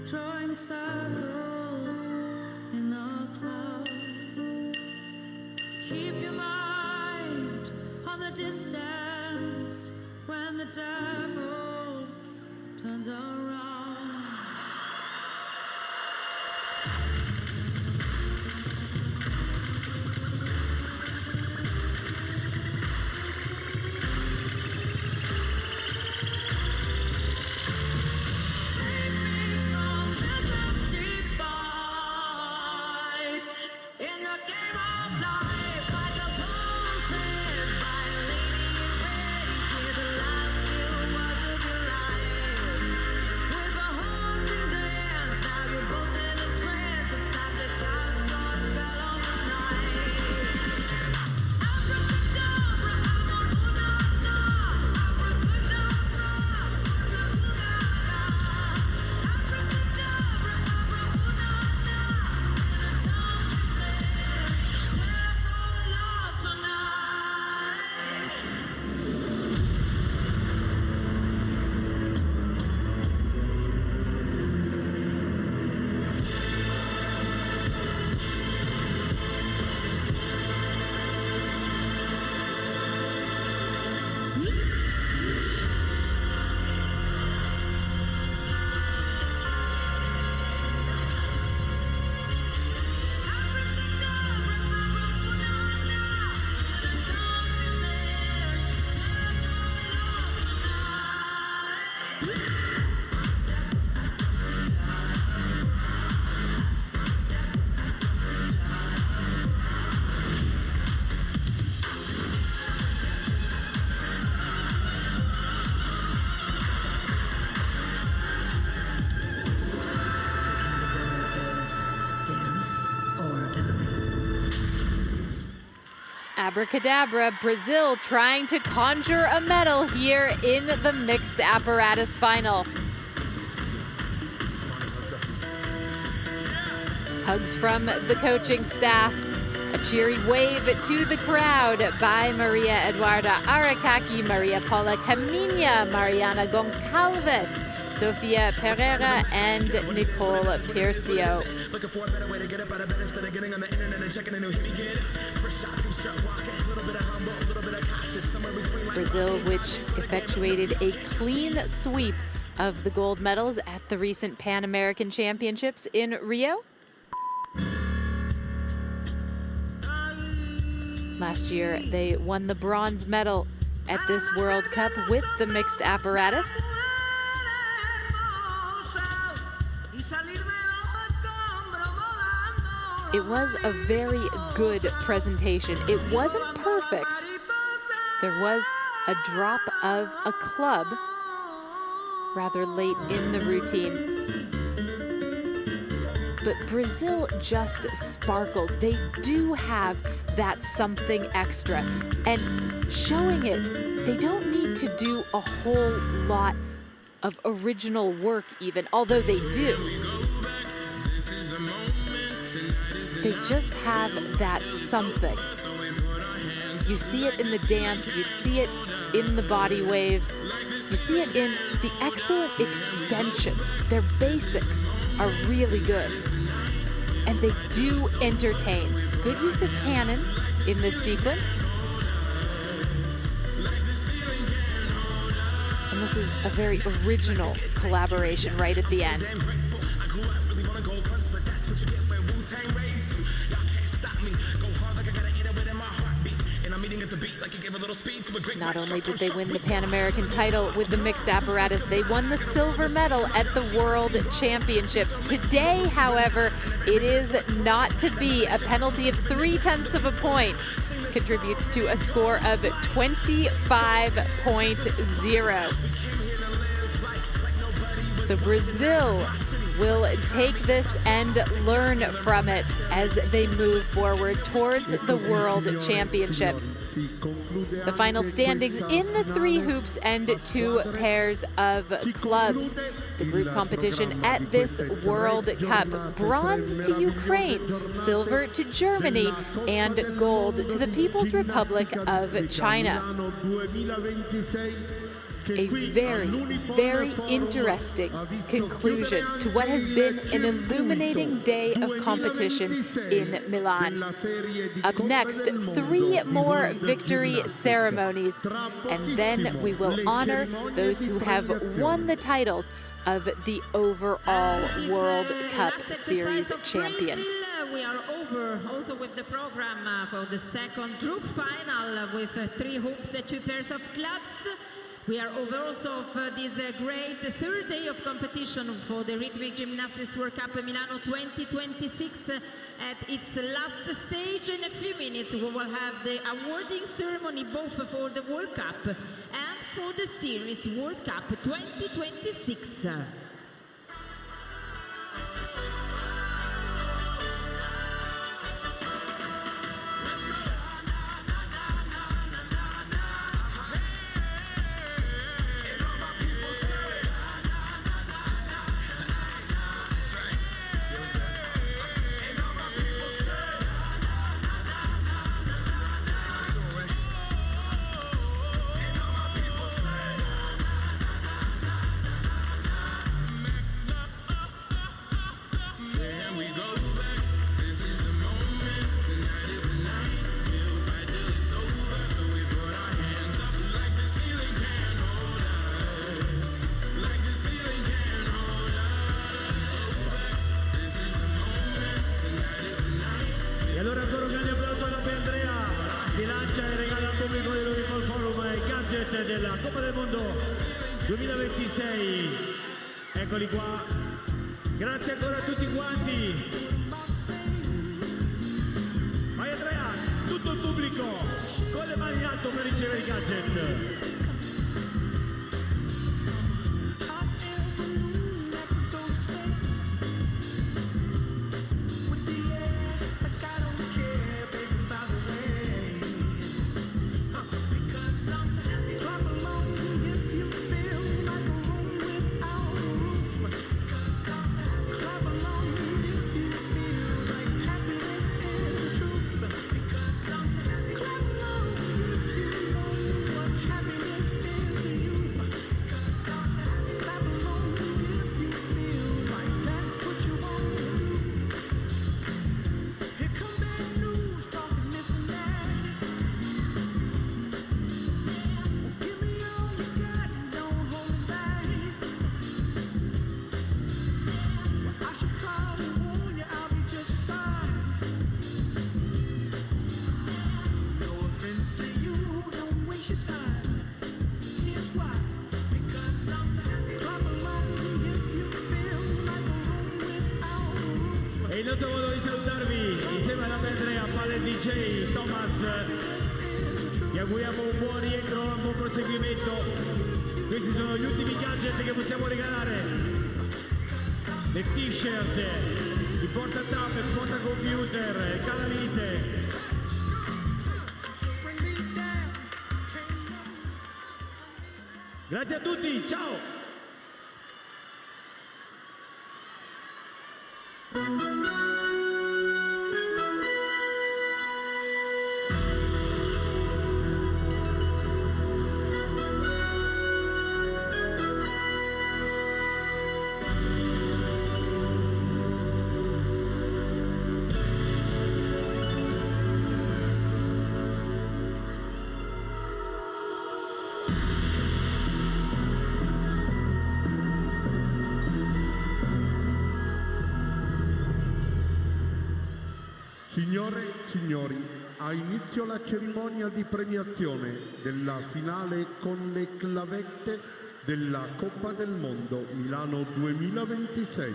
[SPEAKER 4] Drawing circles in the cloud. Keep your mind on the distance when the devil turns around.
[SPEAKER 2] Abracadabra, Brazil trying to conjure a medal here in the mixed apparatus final. Hugs from the coaching staff, a cheery wave to the crowd by Maria Eduarda Arakaki, Maria Paula Caminha, Mariana Goncalves, Sofia Pereira, and Nicole Piercio. Brazil, which effectuated a clean sweep of the gold medals at the recent Pan American Championships in Rio. Last year, they won the bronze medal at this World Cup with the mixed apparatus. It was a very good presentation. It wasn't perfect. There was a drop of a club rather late in the routine. but Brazil just sparkles. They do have that something extra. And showing it, they don't need to do a whole lot of original work even, although they do. They just have that something. You see it in the dance, you see it in the body waves, you see it in the excellent extension. Their basics are really good. And they do entertain. Good use of cannon in this sequence. And this is a very original collaboration right at the end. Not only did they win the Pan American title with the mixed apparatus, they won the silver medal at the World Championships. Today, however, it is not to be. A penalty of 0.3 of a point contributes to a score of 25.0. So Brazil will take this and learn from it as they move forward towards the World Championships. The final standings in the 3 hoops and 2 pairs of clubs. The group competition at this World Cup. Bronze to Ukraine, silver to Germany, and gold to the People's Republic of China. A very, very interesting conclusion to what has been an illuminating day of competition in Milan. Up next, 3 more victory ceremonies, and then we will honor those who have won the titles of the overall World Cup Series champion.
[SPEAKER 3] We are over also with the program for the second group final with 3 hoops and 2 pairs of clubs. We are over also for this great third day of competition for the Rhythmic Gymnastics World Cup Milano 2026 at its last stage. In a few minutes we will have the awarding ceremony both for the World Cup and for the Series World Cup 2026.
[SPEAKER 5] Allora ancora un grande applauso alla Andrea che lancia e regala al pubblico dell'Unipol Forum i gadget della Coppa del Mondo 2026. Eccoli qua. Grazie ancora a tutti quanti. Vai Andrea, tutto il pubblico con le mani in alto per ricevere i gadget. Il nostro modo di salutarvi insieme alla Andrea, Palle DJ, Thomas, vi auguriamo un buon rientro, un buon proseguimento. Questi sono gli ultimi gadget che possiamo regalare, le t-shirt, i portatappe, portacomputer, calamite. Grazie a tutti, ciao!
[SPEAKER 1] Signore e signori, ha inizio la cerimonia di premiazione della finale con le clavette della Coppa del Mondo Milano 2026.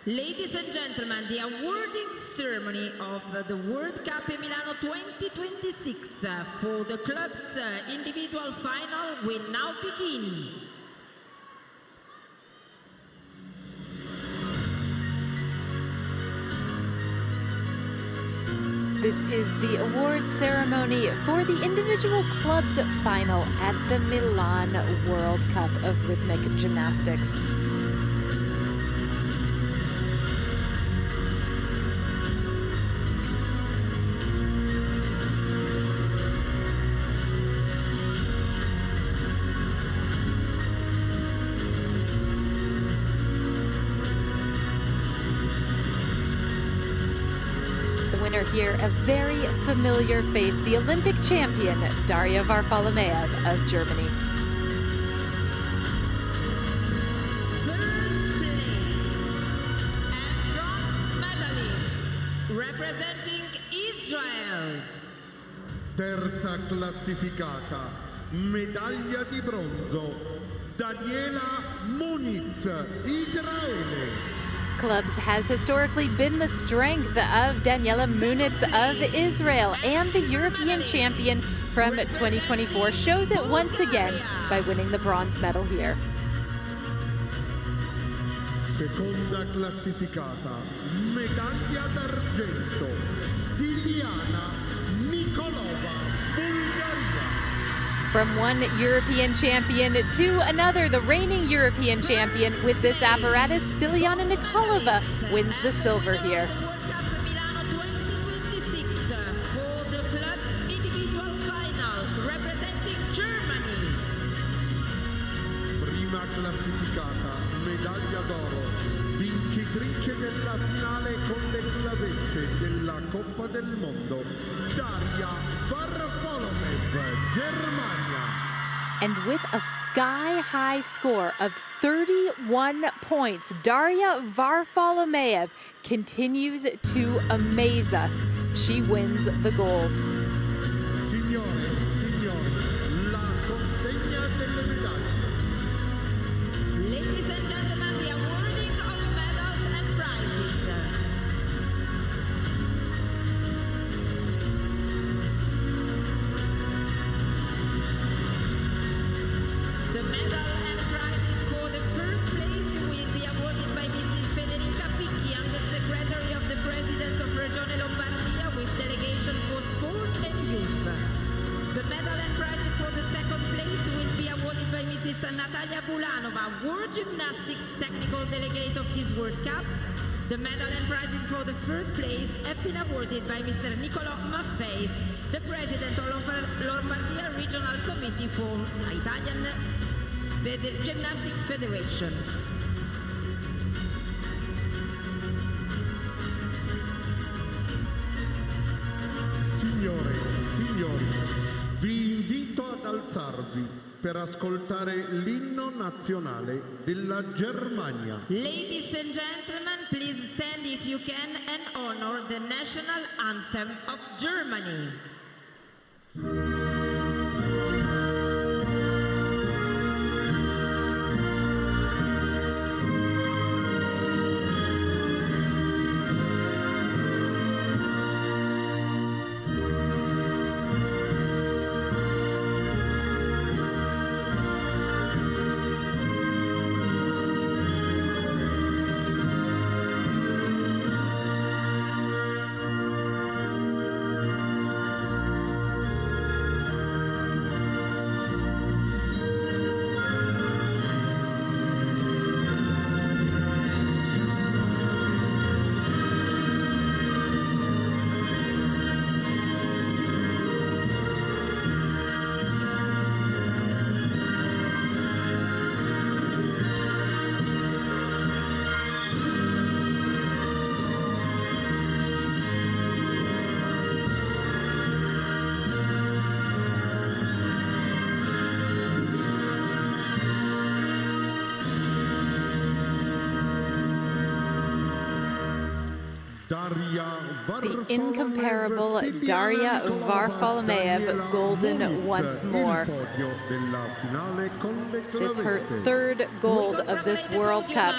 [SPEAKER 3] Ladies and gentlemen, the awarding ceremony of the World Cup Milano 2026 for the club's individual final will now begin.
[SPEAKER 2] This is the award ceremony for the individual clubs final at the Milan World Cup of Rhythmic Gymnastics. Winner here, a very familiar face, the Olympic champion, Daria Varfolomeev of Germany.
[SPEAKER 3] Third place and bronze medalist representing Israel.
[SPEAKER 1] Terza classificata, medaglia di bronzo, Daniela Muniz, Israele.
[SPEAKER 2] Clubs has historically been the strength of Daniela Muniz of Israel, and the European champion from 2024 shows it once again by winning the bronze medal here.
[SPEAKER 1] Seconda classificata, medaglia d'argento, Stiliana Nikolova, Bulgaria.
[SPEAKER 2] From one European champion to another, the reigning European champion with this apparatus, Stiliana Nikolova, wins the silver here.
[SPEAKER 3] World Cup Milano 2026 for the club's individual final representing Germany.
[SPEAKER 1] Prima classificata, medaglia d'oro, vincitrice della finale con le clavette della Coppa del Mondo, Daria Varfolomeev, Germania.
[SPEAKER 2] And with a sky-high score of 31 points, Daria Varfolomeev continues to amaze us. She wins the gold.
[SPEAKER 1] Signore, signori, la consegna delle medaglie.
[SPEAKER 3] Ladies and gentlemen, the awarding of medals and prizes. The medal and prizes for the first place will be awarded by Mrs. Federica Picchi, Undersecretary of the Presidents of Regione Lombardia with delegation for sport and youth. The medal and prizes for the second place will be awarded by Mrs. Natalia Bulanova, World Gymnastics Technical Delegate of this World Cup. The medal and prizes for the third place have been awarded by Mr. Niccolo Maffeis, the President of Lombardia Regional Committee for Italian Gymnastics Federation.
[SPEAKER 1] Signore, signori, vi invito ad alzarvi per ascoltare l'inno nazionale della Germania.
[SPEAKER 3] Ladies and gentlemen, please stand if you can and honor the national anthem of Germany.
[SPEAKER 2] The incomparable Daria Varfolomeev, golden once more. This is her third gold of this World Cup.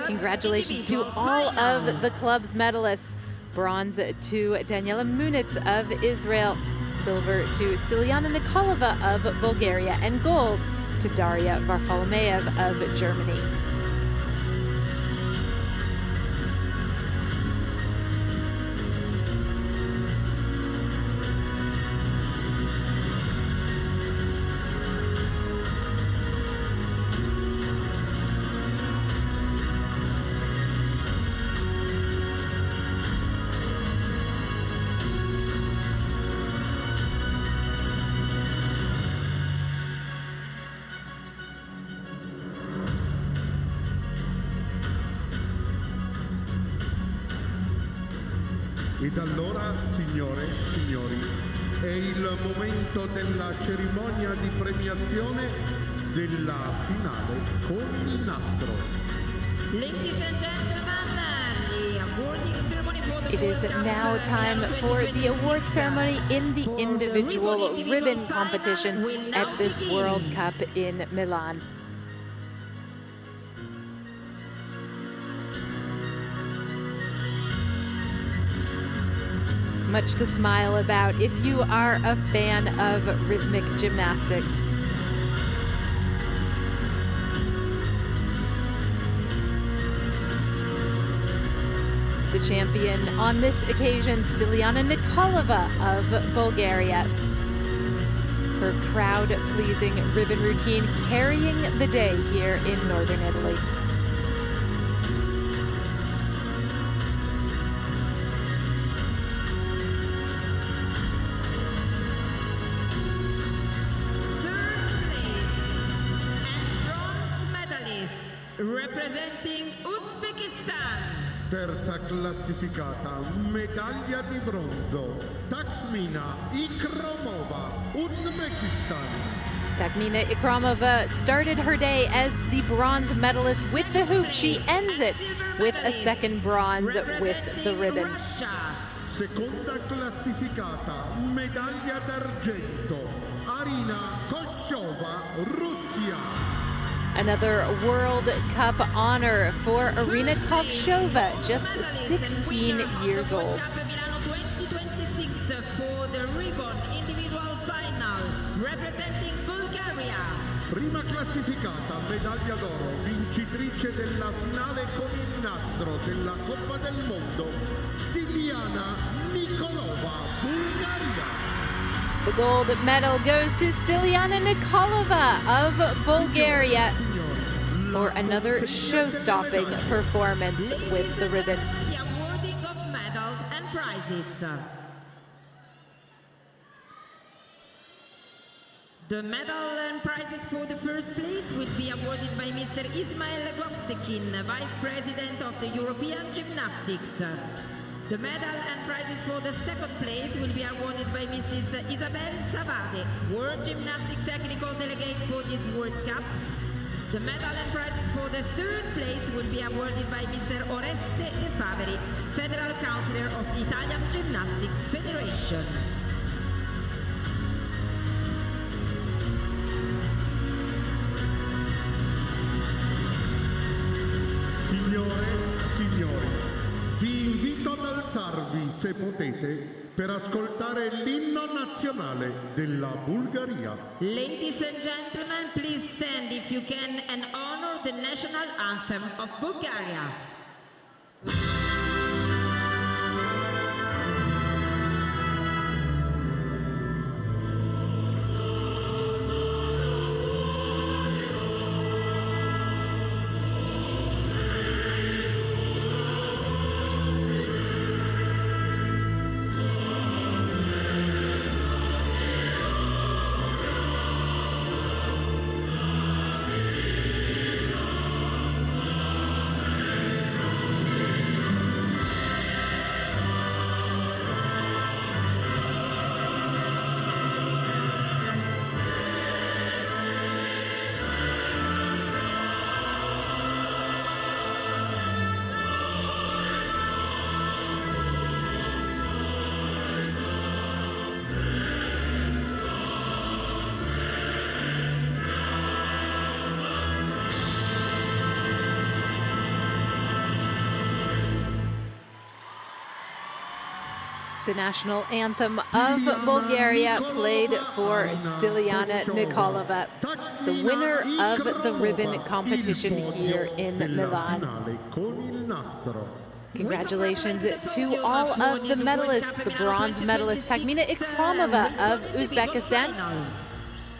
[SPEAKER 2] Congratulations to all of the club's medalists. Bronze to Daniela Munitz of Israel, silver to Stiliana Nikolova of Bulgaria, and gold to Daria Varfolomeev of Germany.
[SPEAKER 1] Ed allora, signore e signori, è il momento della cerimonia di premiazione della finale con il nastro.
[SPEAKER 3] Ladies and gentlemen, the awarding ceremony for the
[SPEAKER 2] It is now time for the award ceremony in the individual ribbon competition at this World Cup in Milan. Much to smile about if you are a fan of rhythmic gymnastics. The champion on this occasion, Stiliana Nikolova of Bulgaria. Her crowd-pleasing ribbon routine carrying the day here in Northern Italy.
[SPEAKER 3] Representing Uzbekistan.
[SPEAKER 1] Terza classificata, medaglia di bronzo, Takmina Ikromova, Uzbekistan.
[SPEAKER 2] Takmina Ikromova started her day as the bronze medalist with the hoop. She ends it with a second bronze with the ribbon.
[SPEAKER 1] Seconda classificata, medaglia d'argento, Arina Koshova, Russia.
[SPEAKER 2] Another World Cup honor for Arina Kovshova, just 16 years old.
[SPEAKER 3] Cup Milan 2026 for the ribbon individual final, representing Bulgaria.
[SPEAKER 1] Prima classificata, medaglia d'oro, vincitrice della finale con il nastro della Coppa del Mondo, Stiliana Nikolova, Bulgaria.
[SPEAKER 2] The gold medal goes to Stiliana Nikolova of Bulgaria for another show-stopping performance with the ribbon.
[SPEAKER 3] The awarding of medals and prizes. The medal and prizes for the first place will be awarded by Mr. Ismail Goktekin, Vice President of the European Gymnastics. The medal and prizes for the second place will be awarded by Mrs. Isabel Savade, World Gymnastics Technical Delegate for this World Cup. The medal and prizes for the third place will be awarded by Mr. Oreste De Faveri, Federal Councillor of the Italian Gymnastics Federation.
[SPEAKER 1] Signore, signori, vi invito ad alzarvi, se potete, per ascoltare l'inno nazionale della Bulgaria.
[SPEAKER 3] Ladies and gentlemen, please stand if you can and honor the national anthem of Bulgaria.
[SPEAKER 2] The national anthem of Bulgaria played for Stiliana Nikolova, the winner of the ribbon competition here in Milan. Congratulations to all of the medalists, the bronze medalist Takmina Ikramova of Uzbekistan,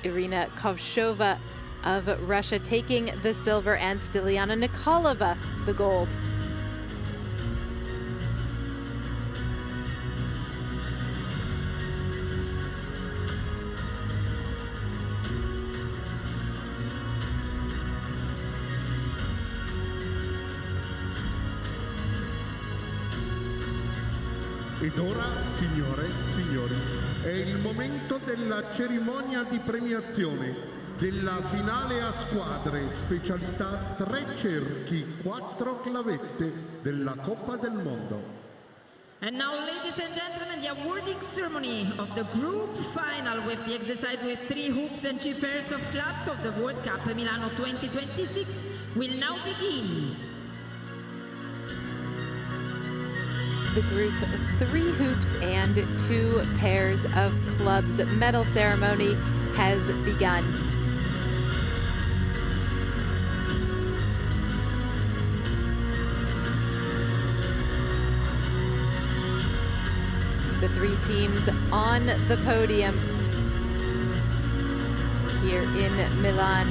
[SPEAKER 2] Irina Kovshova of Russia taking the silver, and Stiliana Nikolova the gold.
[SPEAKER 1] Ed ora, signore e signori, è il momento della cerimonia di premiazione della finale a squadre, specialità 3 cerchi, 4 clavette della Coppa del Mondo.
[SPEAKER 3] And now, ladies and gentlemen, the awarding ceremony of the group final with the exercise with 3 hoops and 2 pairs of clubs of the World Cup Milano 2026 will now begin.
[SPEAKER 2] The group 3 hoops and 2 pairs of clubs medal ceremony has begun. The 3 teams on the podium here in Milan.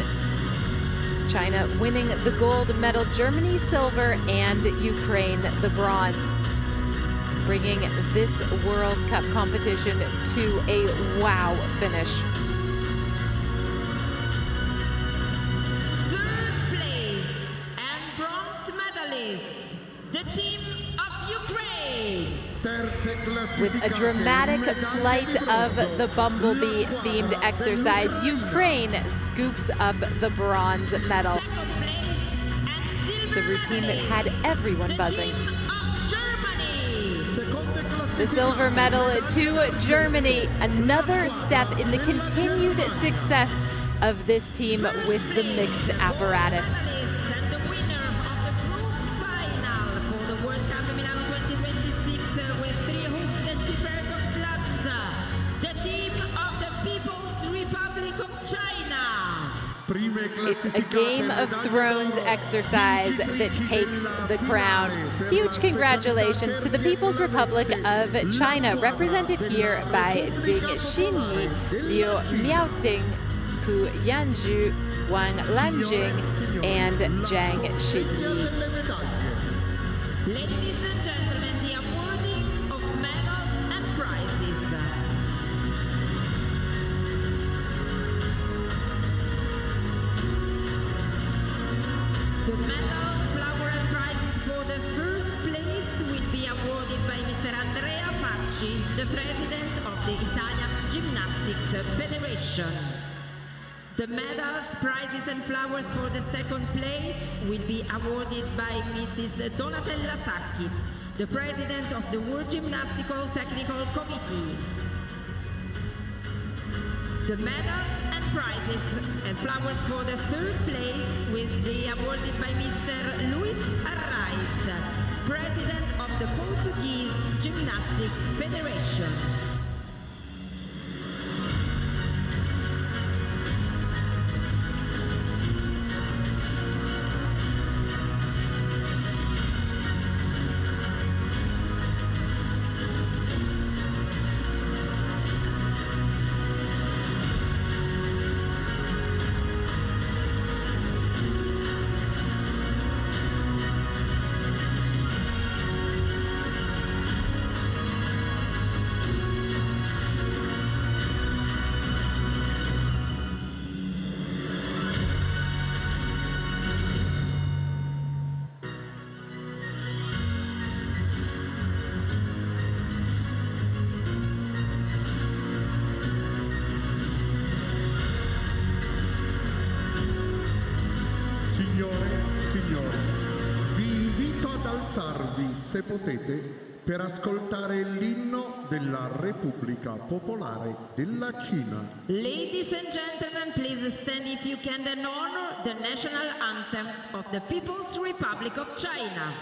[SPEAKER 2] China winning the gold medal, Germany silver, and Ukraine the bronze, bringing this World Cup competition to a wow finish.
[SPEAKER 3] Third place and bronze medalist, the team of Ukraine.
[SPEAKER 2] With a dramatic flight of the bumblebee-themed exercise, Ukraine scoops up the bronze medal. It's a routine that had everyone buzzing. The silver medal to Germany, another step in the continued success of this team with the mixed apparatus.
[SPEAKER 3] And the winner of the group final for the World Cup Milano 2026 with 3 hoops and 2 pairs of clubs, the team of the People's Republic of China.
[SPEAKER 2] It's a Game of Thrones exercise that takes the crown. Huge congratulations to the People's Republic of China, represented here by Ding Xinyi, Liu Miaoting, Pu Yanzhu, Wang Lanjing, and Zhang Shiyi.
[SPEAKER 3] Ladies and gentlemen, the awarding of medals and prizes. The medals, flower and prizes for the first place will be awarded by Mr. Andrea Facci, the president of the Italian Gymnastics Federation. The medals, prizes and flowers for the second place will be awarded by Mrs. Donatella Sacchi, the president of the World Gymnastical Technical Committee. The medals and prizes and flowers for the third place will be awarded by Mr. Luis Arraiz, president of the Portuguese Gymnastics Federation.
[SPEAKER 1] Signori, vi invito ad alzarvi, se potete, per ascoltare l'inno della Repubblica Popolare della Cina.
[SPEAKER 3] Ladies and gentlemen, please stand if you can and honor the national anthem of the People's Republic of China.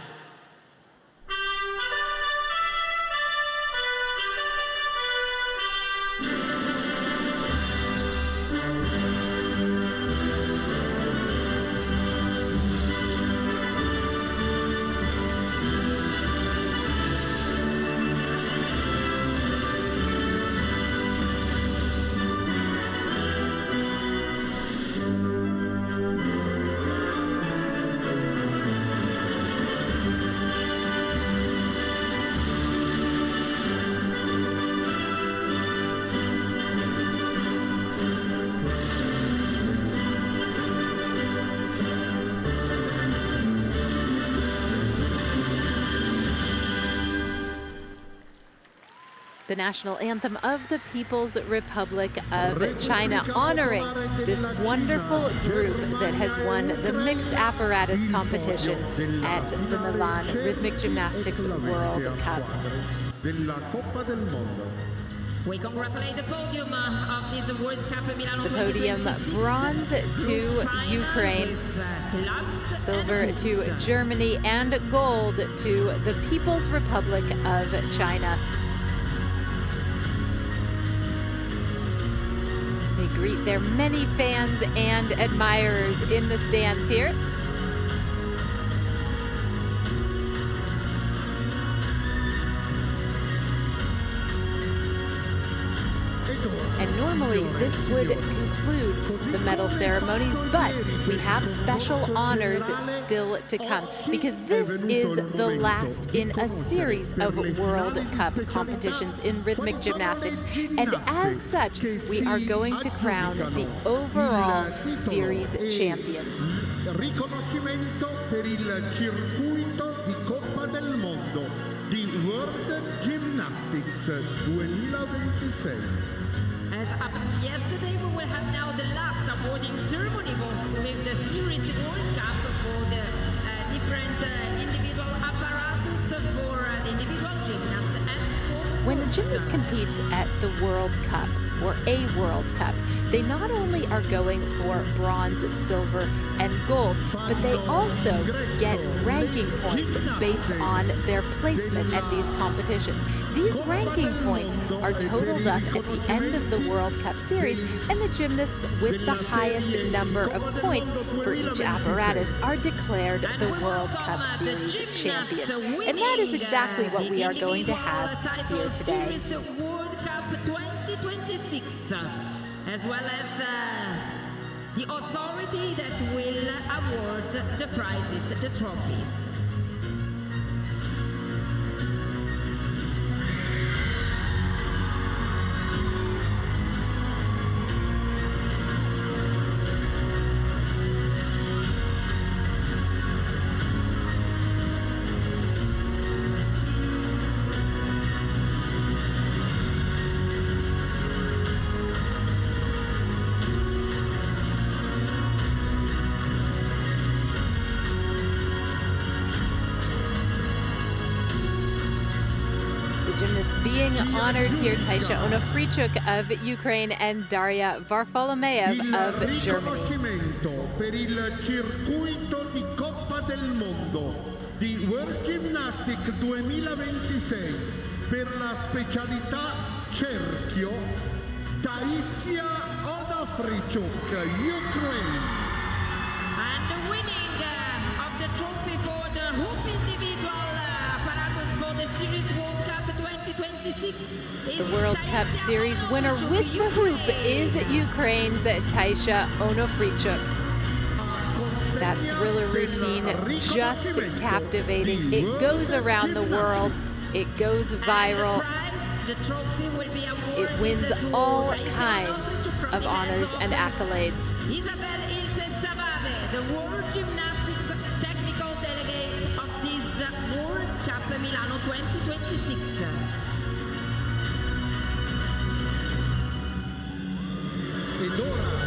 [SPEAKER 2] the national anthem of the People's Republic of China, honoring this wonderful group that has won the mixed apparatus competition at the Milan Rhythmic Gymnastics World Cup.
[SPEAKER 3] We congratulate the podium of this World Cup Milan.
[SPEAKER 2] The podium, bronze to Ukraine, silver to Germany, and gold to the People's Republic of China. They greet their many fans and admirers in the stands here. And normally this would conclude the medal ceremonies, but we have special honors still to come, because this is the last in a series of World Cup competitions in rhythmic gymnastics. And as such, we are going to crown the overall series champions.
[SPEAKER 1] Riconoscimento per il circuito di Coppa del Mondo di World Gymnastics 2026.
[SPEAKER 3] As happened yesterday, we will have now the last awarding ceremony with the Series World Cup for the different individual apparatus for the individual gymnasts and for the
[SPEAKER 2] When a gymnast competes at the World Cup, or a World Cup, they not only are going for bronze, silver, and gold, but they also get ranking points based on their placement at these competitions. These ranking points are totaled up at the end of the World Cup series, and the gymnasts with the highest number of points for each apparatus are declared the World Cup series champions. And that is exactly what we are going to have here today.
[SPEAKER 3] World Cup 2026, as well as the authority that will award the prizes, the trophies.
[SPEAKER 2] Gymnasts being honored here, Taisha Onofrichuk of Ukraine and Daria Varfolomeev of Germany.
[SPEAKER 1] Riconoscimento per il circuito di Coppa del Mondo di World Gymnastics 2026 per la specialità cerchio Taisha Onofrichuk, Ukraine.
[SPEAKER 3] And the winning of the trophy for the hoop individual apparatus for the Series World Cup 2026 is
[SPEAKER 2] The World Cup Series winner with the hoop is Ukraine's Taisha Onofrichuk. That thriller routine, just captivating. It goes around the world. It goes viral. It wins all kinds of honors and accolades.
[SPEAKER 3] Isabel Ilse Savade, the World Gymnastics Technical Delegate of this World Cup Milano 2026.
[SPEAKER 1] Ed ora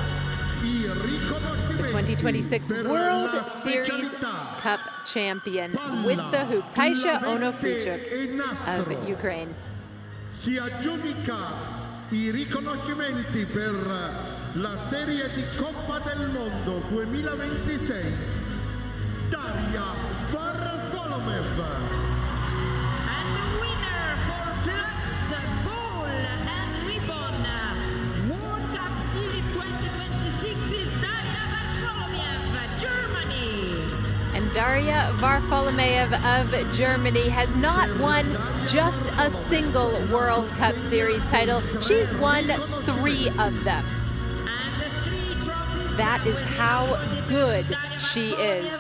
[SPEAKER 1] il
[SPEAKER 2] The
[SPEAKER 1] riconoscimento
[SPEAKER 2] 2026
[SPEAKER 1] per
[SPEAKER 2] World
[SPEAKER 1] la
[SPEAKER 2] Series
[SPEAKER 1] specialità
[SPEAKER 2] Cup champion with the hoop, Taisha Onofrichuk of Ukraine.
[SPEAKER 1] Si aggiudica i riconoscimenti per la serie di Coppa del Mondo 2026 Daria Varfolomeev.
[SPEAKER 3] And the winner for clubs, ball and ribbon World Cup Series 2026 is Daria Varfolomeev, Germany.
[SPEAKER 2] And Daria Varfolomeev of Germany has not won just a single World Cup Series title. She's won 3 of them.
[SPEAKER 3] And the 3 trophies
[SPEAKER 2] That is how good she is.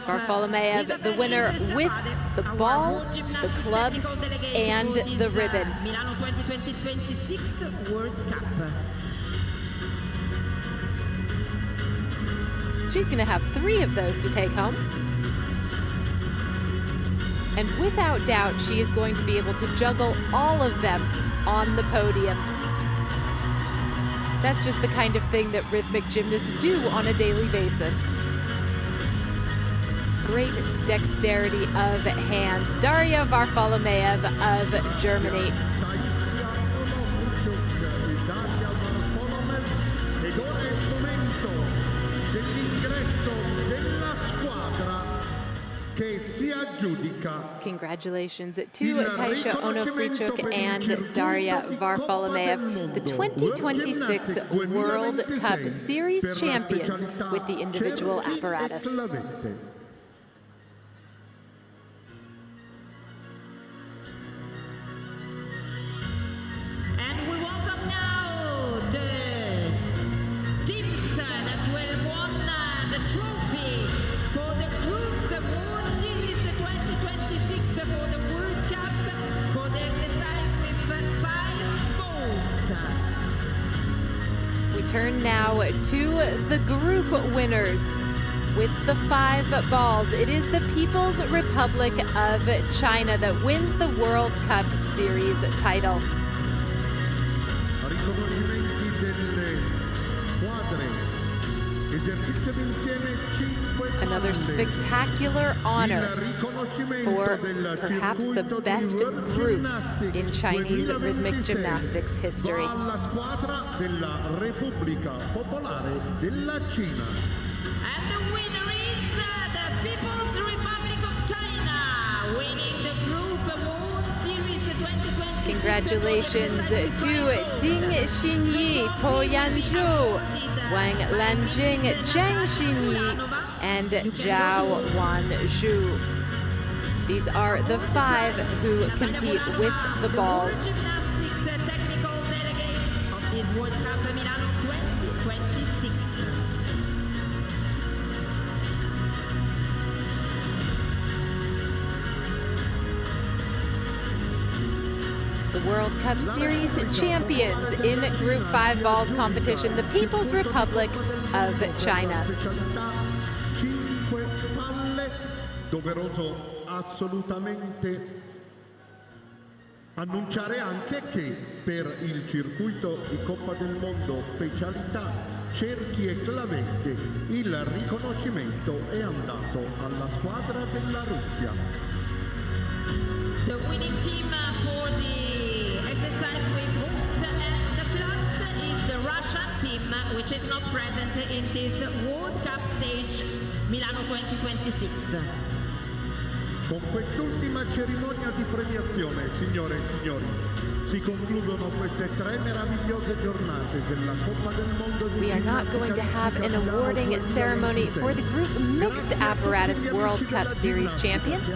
[SPEAKER 3] Varfolomeev,
[SPEAKER 2] the winner with the ball, the clubs, and the ribbon.
[SPEAKER 3] Milano 2026 World Cup.
[SPEAKER 2] She's going to have 3 of those to take home. And without doubt, she is going to be able to juggle all of them on the podium. That's just the kind of thing that rhythmic gymnasts do on a daily basis. Great dexterity of hands. Daria Varfolomeev of Germany. Congratulations to Kasia Onofrichuk and Daria Varfolomeev, the 2026 World Cup Series champions with the individual apparatus.
[SPEAKER 3] And we welcome now the teams that will won the trophy for the Groups World Series 2026 for the World Cup for the exercise with 5 balls.
[SPEAKER 2] We turn now to the group winners with the 5 balls. It is the People's Republic of China that wins the World Cup Series title. Another spectacular honor for perhaps the best group in Chinese rhythmic gymnastics history.
[SPEAKER 3] And the winner is the People's Republic of China, winning the Group World Series 2026.
[SPEAKER 2] Congratulations to Ding Xinyi, Po Yanzhou, Wang Lanjing, Zhang Xinyi, and Zhao Wanzhou. These are the 5 who compete with the balls.
[SPEAKER 3] Gymnastics technical delegate of this World Cup Milan 2026.
[SPEAKER 2] The World Cup Series champions in Group 5 balls competition, the People's Republic of China.
[SPEAKER 1] Doveroso assolutamente annunciare anche che per il circuito di Coppa del Mondo specialità cerchi e clavette il riconoscimento è andato alla squadra della Russia.
[SPEAKER 3] The winning team for the exercise with hoops and the clubs is the Russian team, which is not present in this World Cup stage Milano 2026.
[SPEAKER 1] Con quest'ultima cerimonia di premiazione, signore e signori, si concludono queste 3 meravigliose giornate della Coppa del Mondo di
[SPEAKER 2] We are not going to have an awarding ceremony for the group mixed apparatus World Cup Series champions.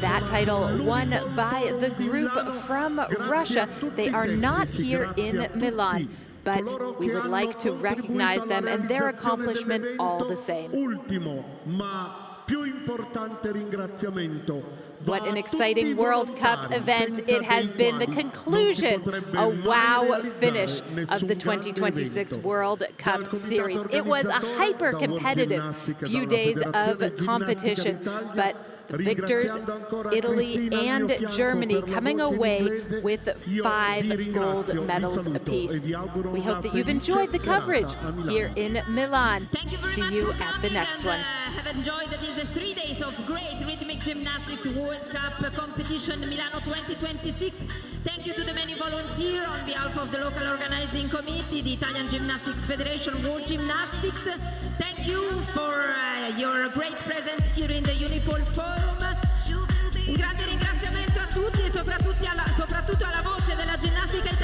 [SPEAKER 2] That title won by the group from Russia. They are not here in Milan, but we would like to recognize them and their accomplishment all the same.
[SPEAKER 1] Ultimo, ma più importante ringraziamento.
[SPEAKER 2] What an exciting World Cup event it has been. The conclusion, a wow finish of the 2026 World Cup Series. It was a hyper-competitive few days of competition, but the victors, Italy and Germany, coming away with 5 gold medals apiece. We hope that you've enjoyed the coverage here in Milan.
[SPEAKER 3] Thank you very
[SPEAKER 2] See
[SPEAKER 3] much
[SPEAKER 2] you
[SPEAKER 3] for
[SPEAKER 2] at the
[SPEAKER 3] watching
[SPEAKER 2] next
[SPEAKER 3] and,
[SPEAKER 2] one.
[SPEAKER 3] Have enjoyed these 3 days of great rhythmic gymnastics World Cup competition Milano 2026. Thank you to the many volunteers on behalf of the local organizing committee, the Italian Gymnastics Federation, World Gymnastics. Thank you for your great presence here in the Unipol Forum. Un grande ringraziamento a tutti e soprattutto alla voce della ginnastica